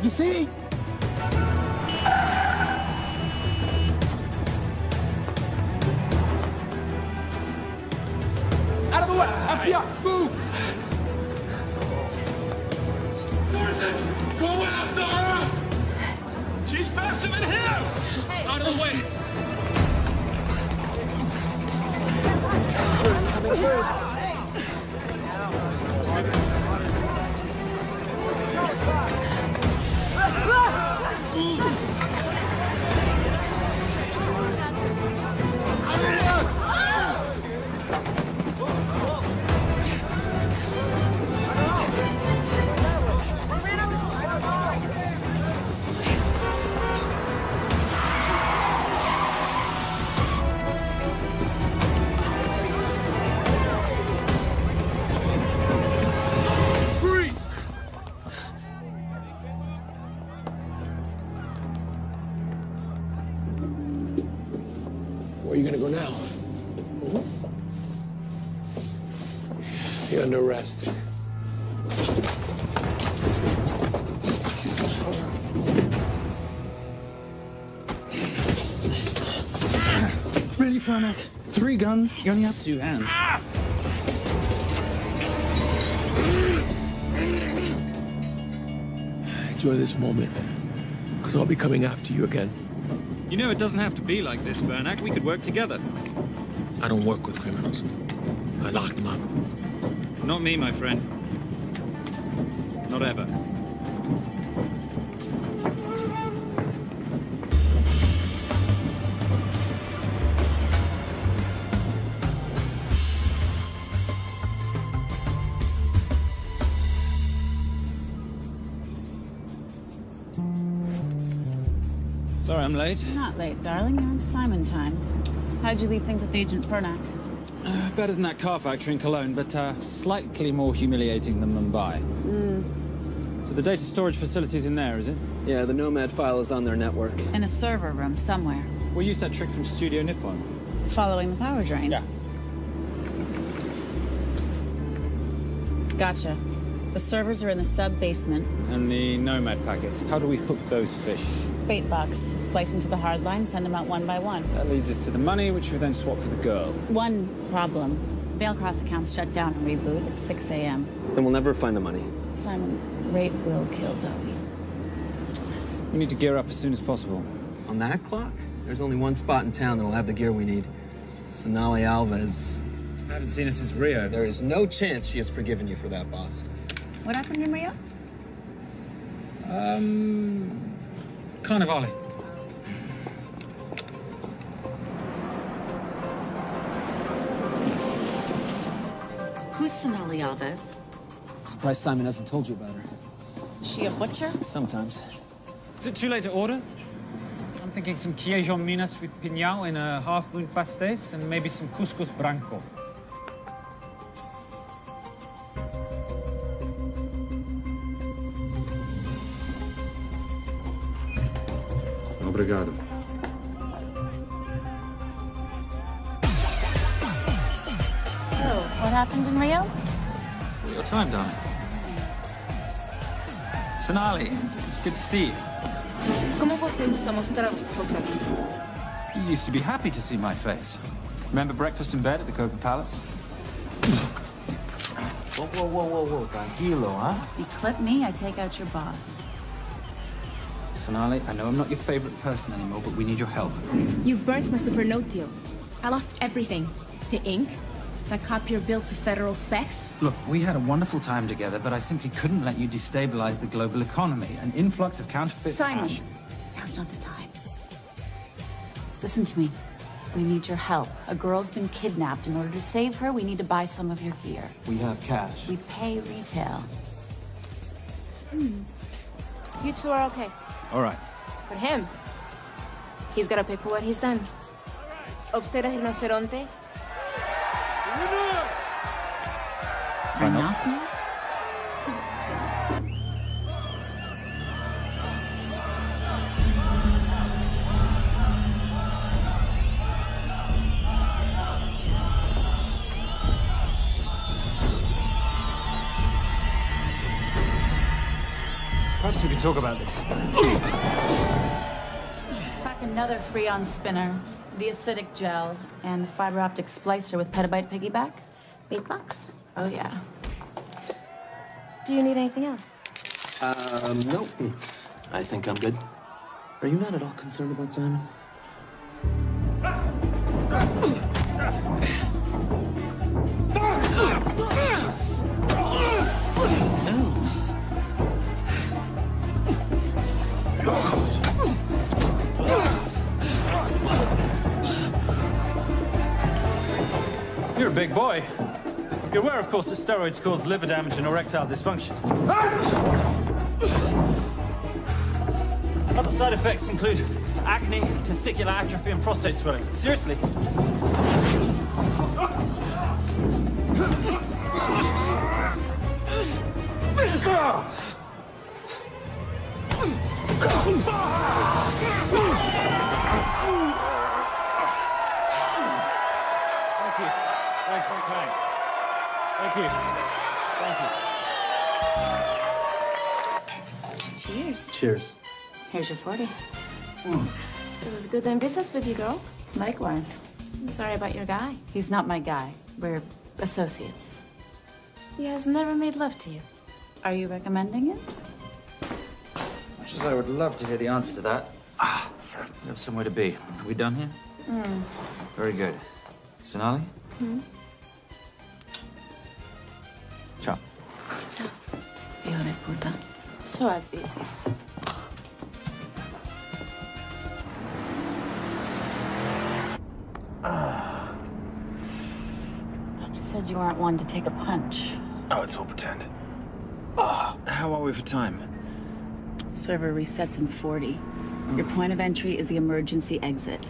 You see? Out of the way! FBI! Move! Go after her! She's faster than him! Out of the way! Where are you gonna go now? You're under arrest. Really, Fernac? 3 guns? You only have 2 hands. Enjoy this moment, because I'll be coming after you again. You know, it doesn't have to be like this, Fernac. We could work together. I don't work with criminals. I lock them up. Not me, my friend. Not ever. Sorry, I'm late. Not late, darling. You're on Simon time. How'd you leave things with Agent Fernac? Better than that car factory in Cologne, but slightly more humiliating than Mumbai. So the data storage facility's in there, is it? Yeah, the Nomad file is on their network. In a server room somewhere. We'll use that trick from Studio Nippon. Following the power drain? Yeah. Gotcha. The servers are in the sub-basement. And the Nomad packets. How do we hook those fish? Bait box. Splice into the hard line, send them out one by one. That leads us to the money, which we then swap for the girl. One problem. Bailcross accounts shut down and reboot at 6 a.m. Then we'll never find the money. Simon, rape will kill Zoe. We need to gear up as soon as possible. On that clock? There's only one spot in town that'll have the gear we need. Sonali Alves. I haven't seen her since Rio. There is no chance she has forgiven you for that, boss. What happened in Rio? Carnivale. Who's Sonali Alves? Surprised Simon hasn't told you about her. Is she a butcher? Sometimes. Is it too late to order? I'm thinking some queijo minas with piñao in a half-moon pastéis and maybe some couscous branco. Obrigado. Oh, what happened in Rio? Your time, darling. Sonali, good to see you. ¿Cómo você usa mostrar o seu rosto aqui? You used to be happy to see my face. Remember breakfast in bed at the Copa Palace? Whoa. Tranquilo, huh? You clip me, I take out your boss. Sonali, I know I'm not your favorite person anymore, but we need your help. You've burnt my supernote deal. I lost everything. The ink, that copier built to federal specs. Look, we had a wonderful time together, but I simply couldn't let you destabilize the global economy. An influx of counterfeit Simon, cash. now's not the time. Listen to me. We need your help. A girl's been kidnapped. In order to save her, we need to buy some of your gear. We have cash. We pay retail. You two are okay. All right. But him, he's gotta pay for what he's done. Obter el rinoceronte. Rhinoceros? so we can talk about this. Let's pack another Freon spinner, the acidic gel, and the fiber optic splicer with petabyte piggyback. $8. Oh, yeah. Do you need anything else? No. I think I'm good. Are you not at all concerned about Simon? You're a big boy. You're aware, of course, that steroids cause liver damage and erectile dysfunction. Other side effects include acne, testicular atrophy, and prostate swelling. Seriously. Thank you. Cheers. Cheers. Here's your 40. It was good doing business with you, girl. Likewise. I'm sorry about your guy. He's not my guy. We're associates. He has never made love to you. Are you recommending it? Much as I would love to hear the answer to that, we have somewhere to be. Are we done here? Very good. Sonali? Ciao. Ciao. Hijo de puta. So as veces. Thought you said you weren't one to take a punch. Oh, it's all pretend. How are we for time? Server resets in 40. Your point of entry is the emergency exit.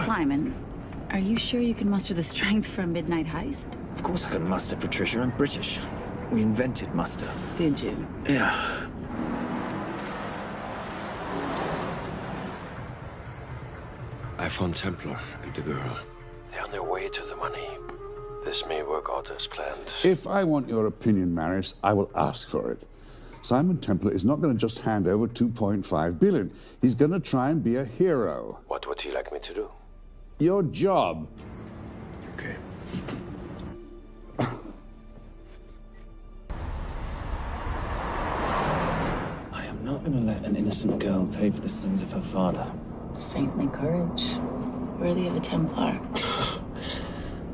Simon, are you sure you can muster the strength for a midnight heist? Of course I can muster, Patricia. I'm British. We invented muster. Did you? Yeah. I found Templar and the girl. They're on their way to the money. This may work out as planned. If I want your opinion, Maris, I will ask for it. Simon Templar is not going to just hand over 2.5 billion. He's going to try and be a hero. What would he like me to do? Your job. Okay. I am not going to let an innocent girl pay for the sins of her father. Saintly courage. Worthy of a Templar.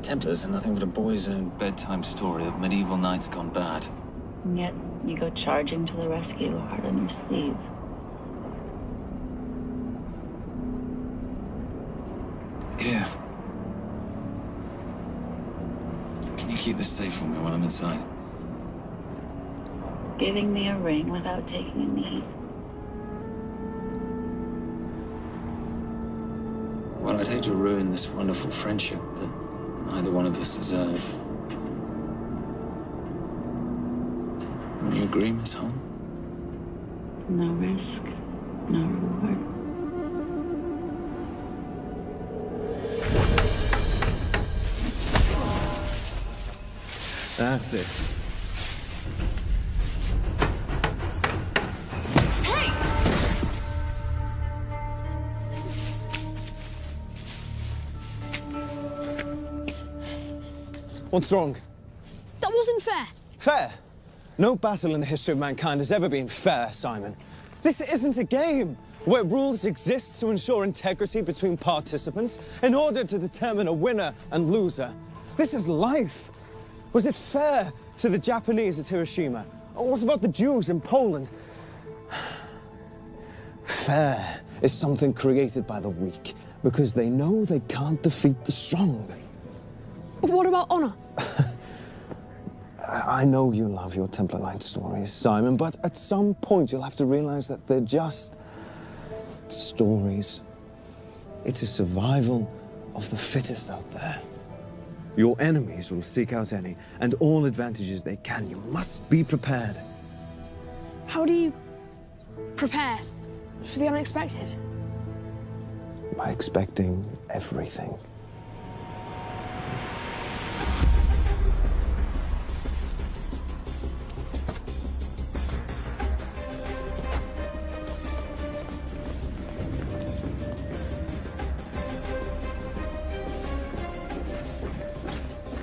Templars are nothing but a boy's own bedtime story of medieval knights gone bad. And yet, you go charging to the rescue, heart on your sleeve. Yeah. Can you keep this safe for me while I'm inside? Giving me a ring without taking a knee. Well, I'd hate to ruin this wonderful friendship that neither one of us deserve. Will you agree, Miss Holm? No risk, no reward. That's it. What's wrong? That wasn't fair. Fair? No battle in the history of mankind has ever been fair, Simon. This isn't a game where rules exist to ensure integrity between participants in order to determine a winner and loser. This is life. Was it fair to the Japanese at Hiroshima? Or what about the Jews in Poland? Fair is something created by the weak because they know they can't defeat the strong. But what about honor? I know you love your Templar Knight stories, Simon, but at some point you'll have to realize that they're just stories. It's a survival of the fittest out there. Your enemies will seek out any and all advantages they can. You must be prepared. How do you prepare for the unexpected? By expecting everything.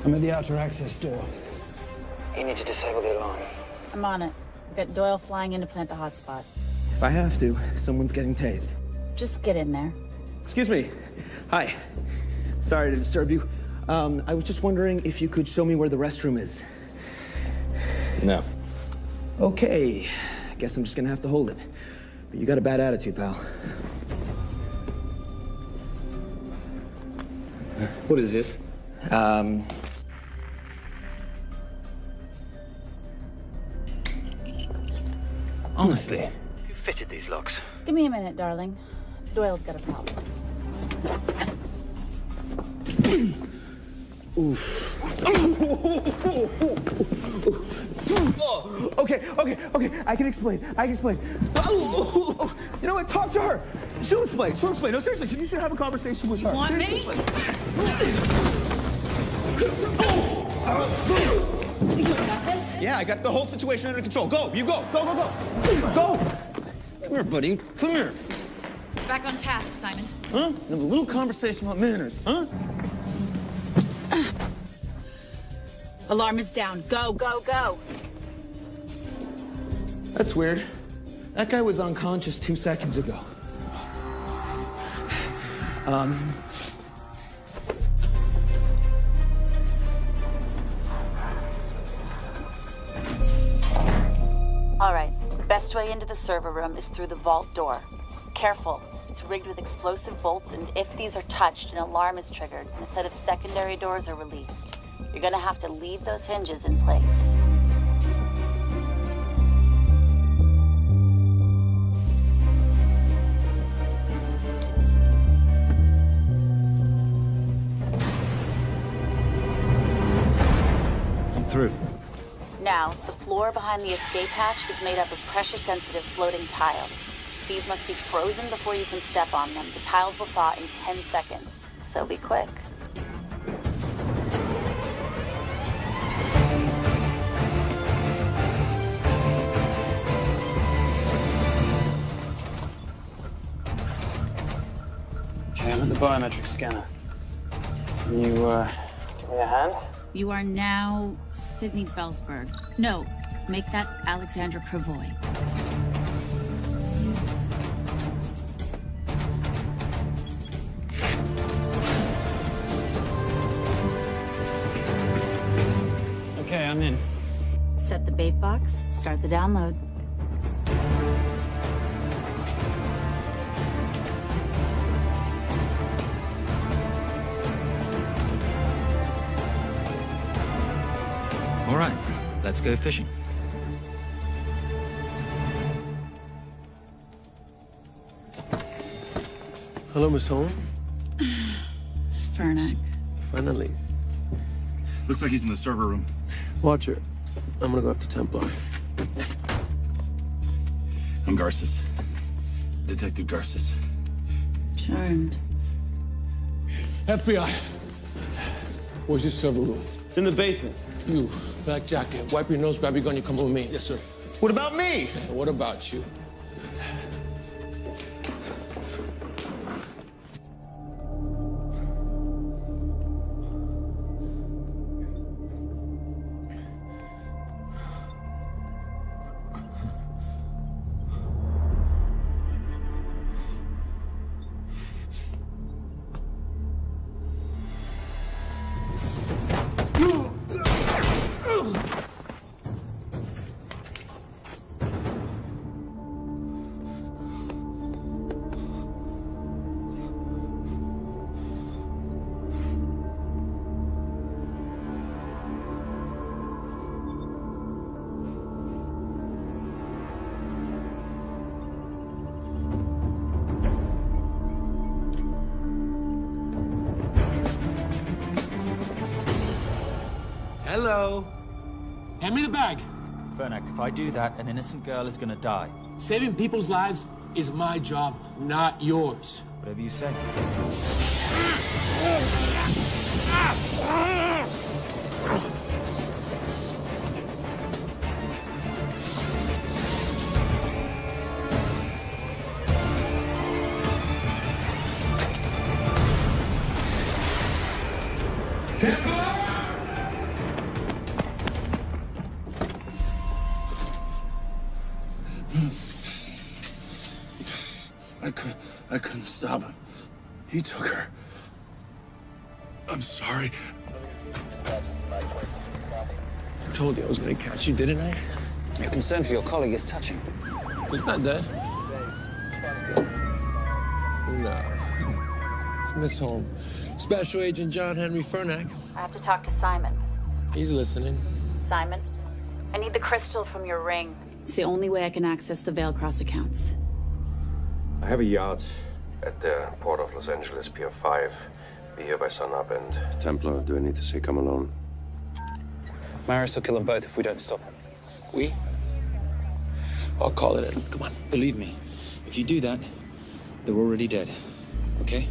I'm at the outer access door. You need to disable the alarm. I'm on it. We've got Doyle flying in to plant the hotspot. If I have to, someone's getting tased. Just get in there. Excuse me. Hi. Sorry to disturb you. I was just wondering if you could show me where the restroom is. No. Okay. Guess I'm just gonna have to hold it. But you got a bad attitude, pal. What is this? Honestly. Who fitted these locks? Give me a minute, darling. Doyle's got a problem. Oof. Okay. I can explain. You know what? Talk to her. She'll explain. No, seriously, you should have a conversation with her. You want me? Yeah, I got the whole situation under control. Go, you go. Go. Come here, buddy. Come here. Back on task, Simon. Huh? Have a little conversation about manners, huh? Alarm is down. Go. That's weird. That guy was unconscious 2 seconds ago. All right. Best way into the server room is through the vault door. Careful. It's rigged with explosive bolts, and if these are touched, an alarm is triggered, and a set of secondary doors are released. You're gonna have to leave those hinges in place. I'm through. Now, the floor behind the escape hatch is made up of pressure-sensitive floating tiles. These must be frozen before you can step on them. The tiles will thaw in 10 seconds, so be quick. Okay, I'm at the biometric scanner. Can you, give me a hand? You are now Sydney Bellsberg. No, make that Alexandra Cravoy. Okay, I'm in. Set the bait box, start the download. All right, let's go fishing. Hello, Miss Holm. Fernac. Finally. Looks like he's in the server room. Watcher, I'm gonna go after Templar. I'm Garces. Detective Garces. Charmed. FBI. Where's your server room? It's in the basement. You, black jacket, wipe your nose, grab your gun, you come with me. Yes, sir. What about me? What about you? Hello. Hand me the bag. Fernac, if I do that, an innocent girl is gonna die. Saving people's lives is my job, not yours. Whatever you say. stop. He took her. I'm sorry. I told you I was gonna catch you, didn't I? Your concern for your colleague is touching. He's not dead. No. It's Miss Holmes. Special Agent John Henry Fernack. I have to talk to Simon. He's listening. Simon, I need the crystal from your ring. It's the only way I can access the Veilcross accounts. I have a yacht at the port of Los Angeles, Pier 5. Be here by sunup, and Templar, do I need to say come alone? Maris will kill them both if we don't stop him. We? I'll call it in. Come on. Believe me, if you do that, they're already dead. Okay?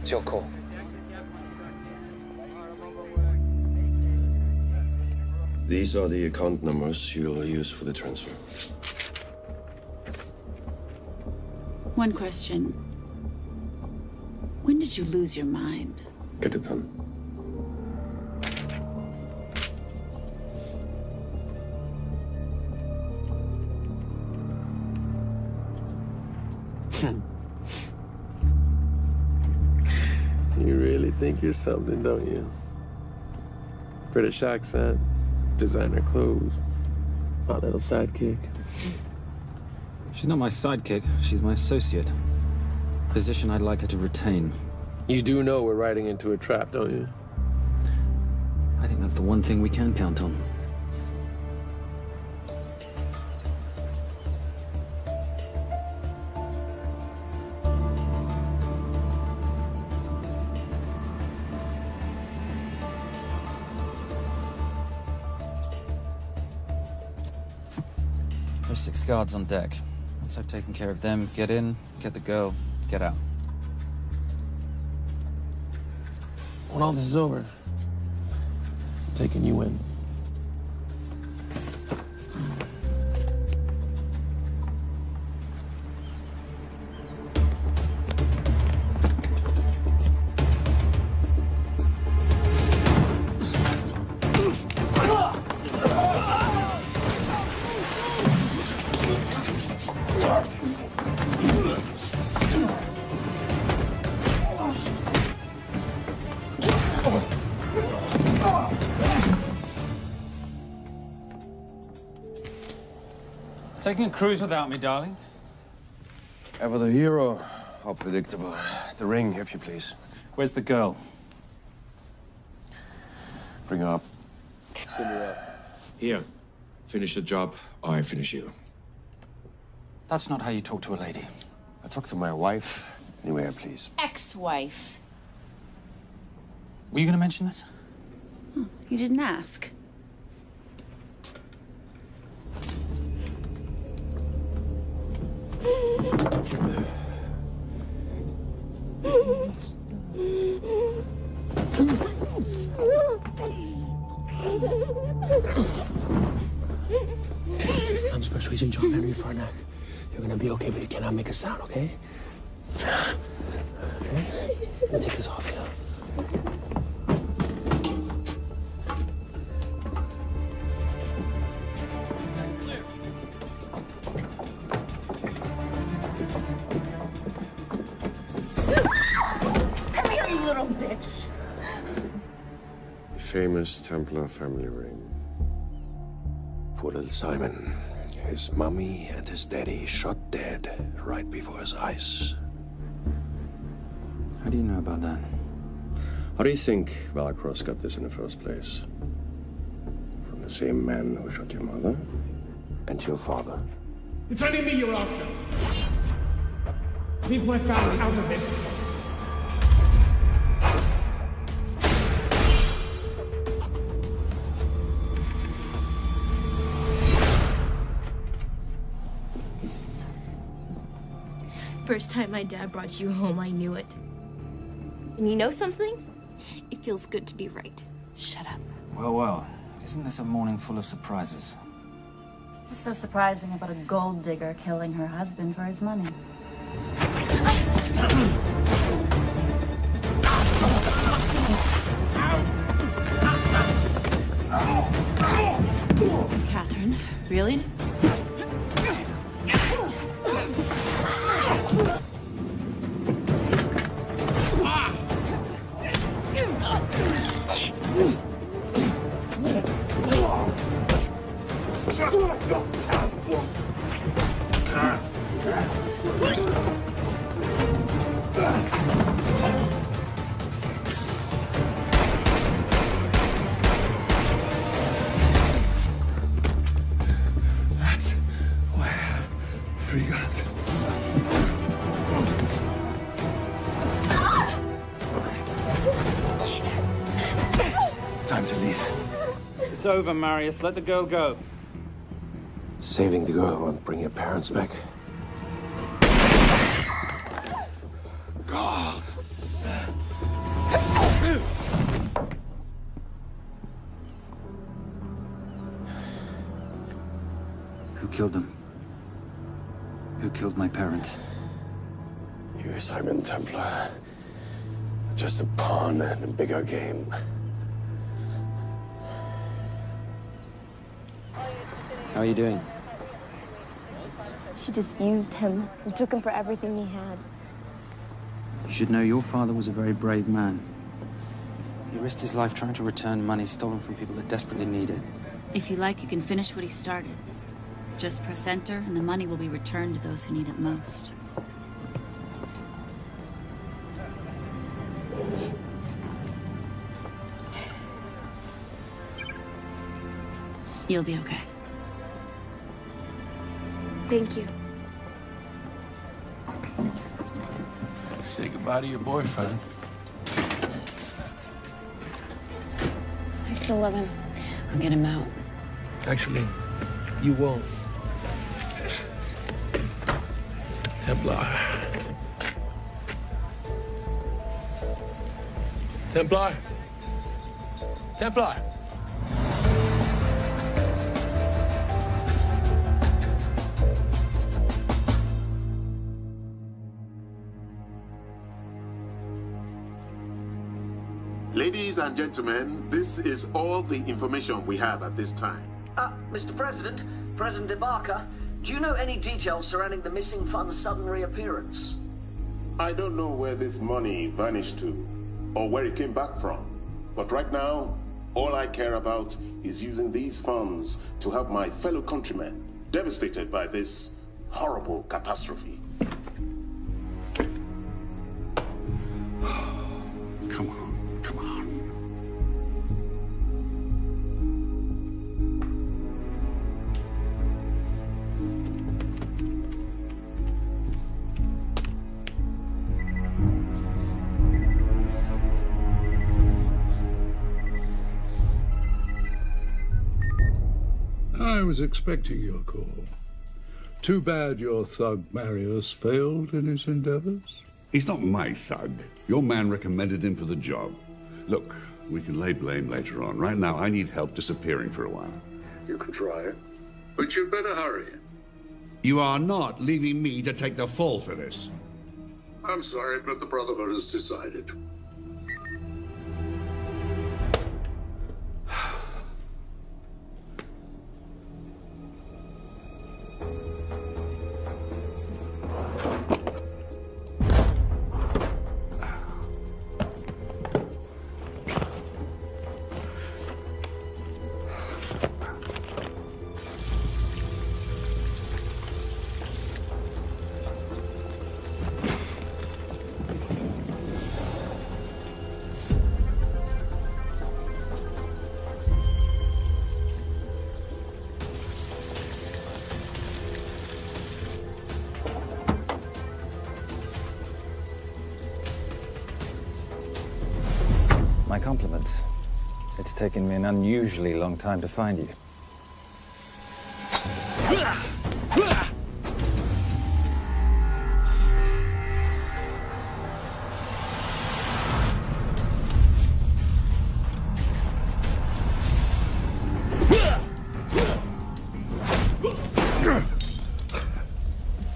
It's your call. These are the account numbers you'll use for the transfer. One question. When did you lose your mind? Get it done. You really think you're something, don't you? British accent, designer clothes, my little sidekick. She's not my sidekick. She's my associate. Position I'd like her to retain. You do know we're riding into a trap, don't you? I think that's the one thing we can count on. There's 6 guards on deck. Once I've taken care of them, get in, get the girl, get out. When all this is over, I'm taking you in. Taking a cruise without me, darling? Ever the hero? How predictable. The ring, if you please. Where's the girl? Bring her up. Send her up. Here. Finish the job, or I finish you. That's not how you talk to a lady. I talk to my wife anywhere, please. Ex-wife. Were you going to mention this? You didn't ask. I'm Special Agent John Henry Fernack. You're gonna be okay, but you cannot make a sound, okay? Okay? Let me take this off you. Come here, you little bitch. Famous Templar family ring. Poor little Simon. His mummy and his daddy shot dead right before his eyes. How do you know about that? How do you think Veilcross got this in the first place? From the same man who shot your mother and your father. It's only me you're after. Leave my family out of this. First time my dad brought you home, I knew it. And you know something? It feels good to be right. Shut up. Well, well. Isn't this a morning full of surprises? What's so surprising about a gold digger killing her husband for his money? Catherine, really? to leave. It's over, Marius. Let the girl go. Saving the girl won't bring your parents back. God. Who killed them? Who killed my parents? You, Simon Templar. Just a pawn in a bigger game. How are you doing? She just used him and took him for everything he had. You should know your father was a very brave man. He risked his life trying to return money stolen from people that desperately need it. If you like, you can finish what he started. Just press enter, and the money will be returned to those who need it most. You'll be okay. Thank you. Say goodbye to your boyfriend. I still love him. I'll get him out. Actually, you won't. Templar. Templar. Templar. Ladies and gentlemen, this is all the information we have at this time. Mr. President, President Ibaka, do you know any details surrounding the missing fund's sudden reappearance? I don't know where this money vanished to, or where it came back from. But right now, all I care about is using these funds to help my fellow countrymen devastated by this horrible catastrophe. Come on, come on. I was expecting your call. Too bad your thug Marius failed in his endeavors. He's not my thug. Your man recommended him for the job. Look, we can lay blame later on. Right now, I need help disappearing for a while. You can try. But you'd better hurry. You are not leaving me to take the fall for this. I'm sorry, but the Brotherhood has decided. My compliments. It's taken me an unusually long time to find you.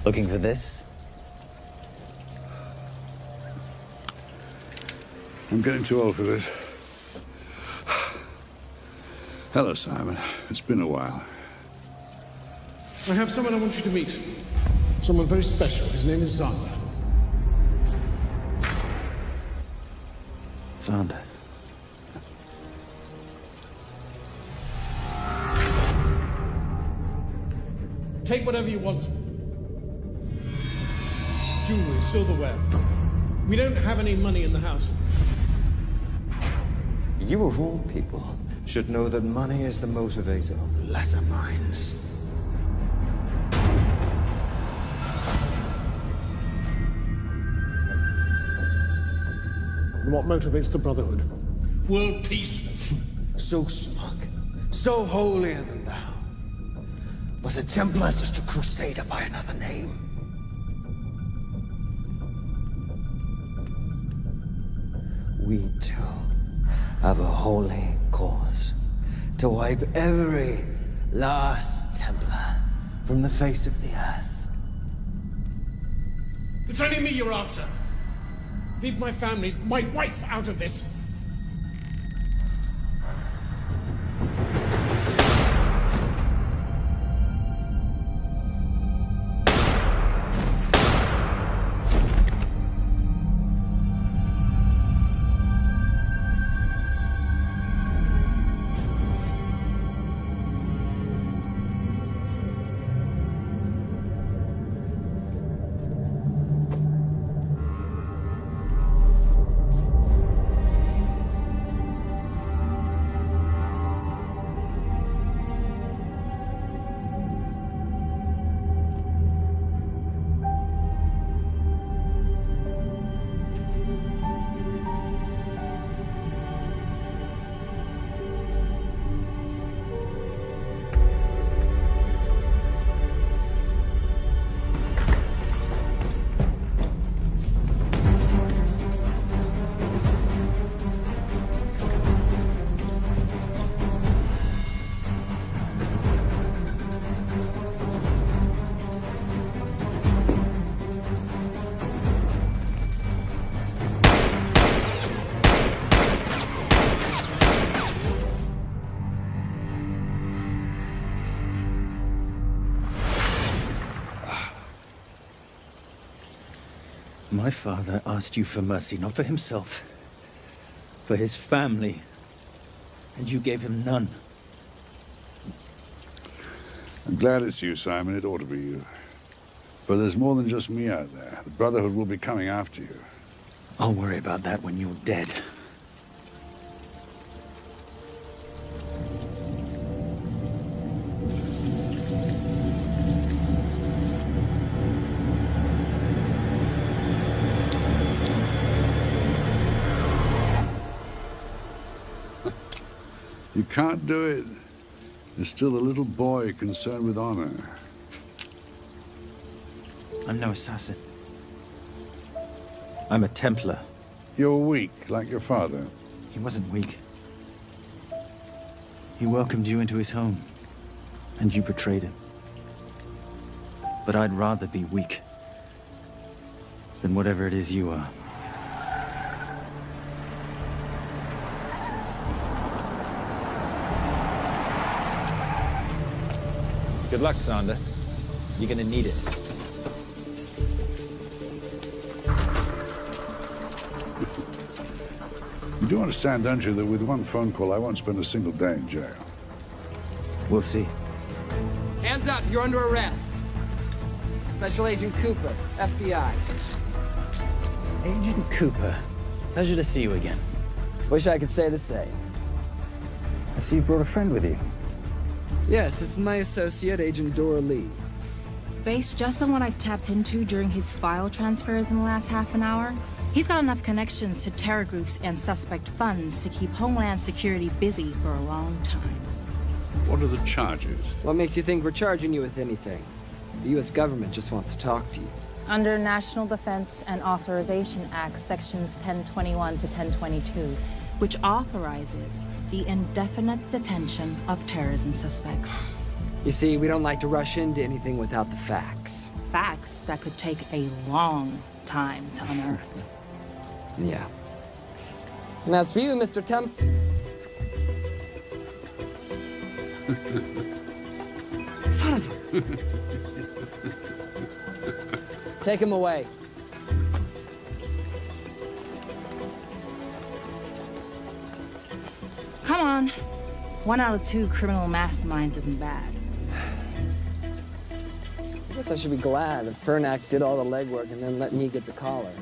Looking for this? I'm getting too old for this. Hello, Simon. It's been a while. I have someone I want you to meet. Someone very special. His name is Zander. Zander. Take whatever you want. Jewelry, silverware. We don't have any money in the house. You of all people should know that money is the motivator of lesser minds. And what motivates the Brotherhood? World peace. so smug, so holier than thou. But a Templar's just a crusader by another name. We too have a holy cause to wipe every last Templar from the face of the earth. It's only me you're after. Leave my family, my wife, out of this. My father asked you for mercy, not for himself, for his family, and you gave him none. I'm glad it's you, Simon. It ought to be you. But there's more than just me out there. The Brotherhood will be coming after you. I'll worry about that when you're dead. You can't do it. There's still a little boy concerned with honor. I'm no assassin. I'm a Templar. You're weak, like your father. He wasn't weak. He welcomed you into his home, and you betrayed him. But I'd rather be weak than whatever it is you are. Good luck, Sander. You're gonna need it. You do understand, don't you, that with one phone call, I won't spend a single day in jail. We'll see. Hands up, you're under arrest. Special Agent Cooper, FBI. Agent Cooper, pleasure to see you again. Wish I could say the same. I see you brought a friend with you. Yes, this is my associate, Agent Dora Lee. Based just on what I've tapped into during his file transfers in the last half an hour, he's got enough connections to terror groups and suspect funds to keep Homeland Security busy for a long time. What are the charges? What makes you think we're charging you with anything? The U.S. government just wants to talk to you. Under National Defense and Authorization Act, Sections 1021 to 1022, which authorizes the indefinite detention of terrorism suspects. You see, we don't like to rush into anything without the facts. Facts that could take a long time to unearth. Yeah. And as for you, Mr. Temp... Son of a... Take him away. Come on. 1 out of 2 criminal masterminds isn't bad. I guess I should be glad that Fernak did all the legwork and then let me get the collar.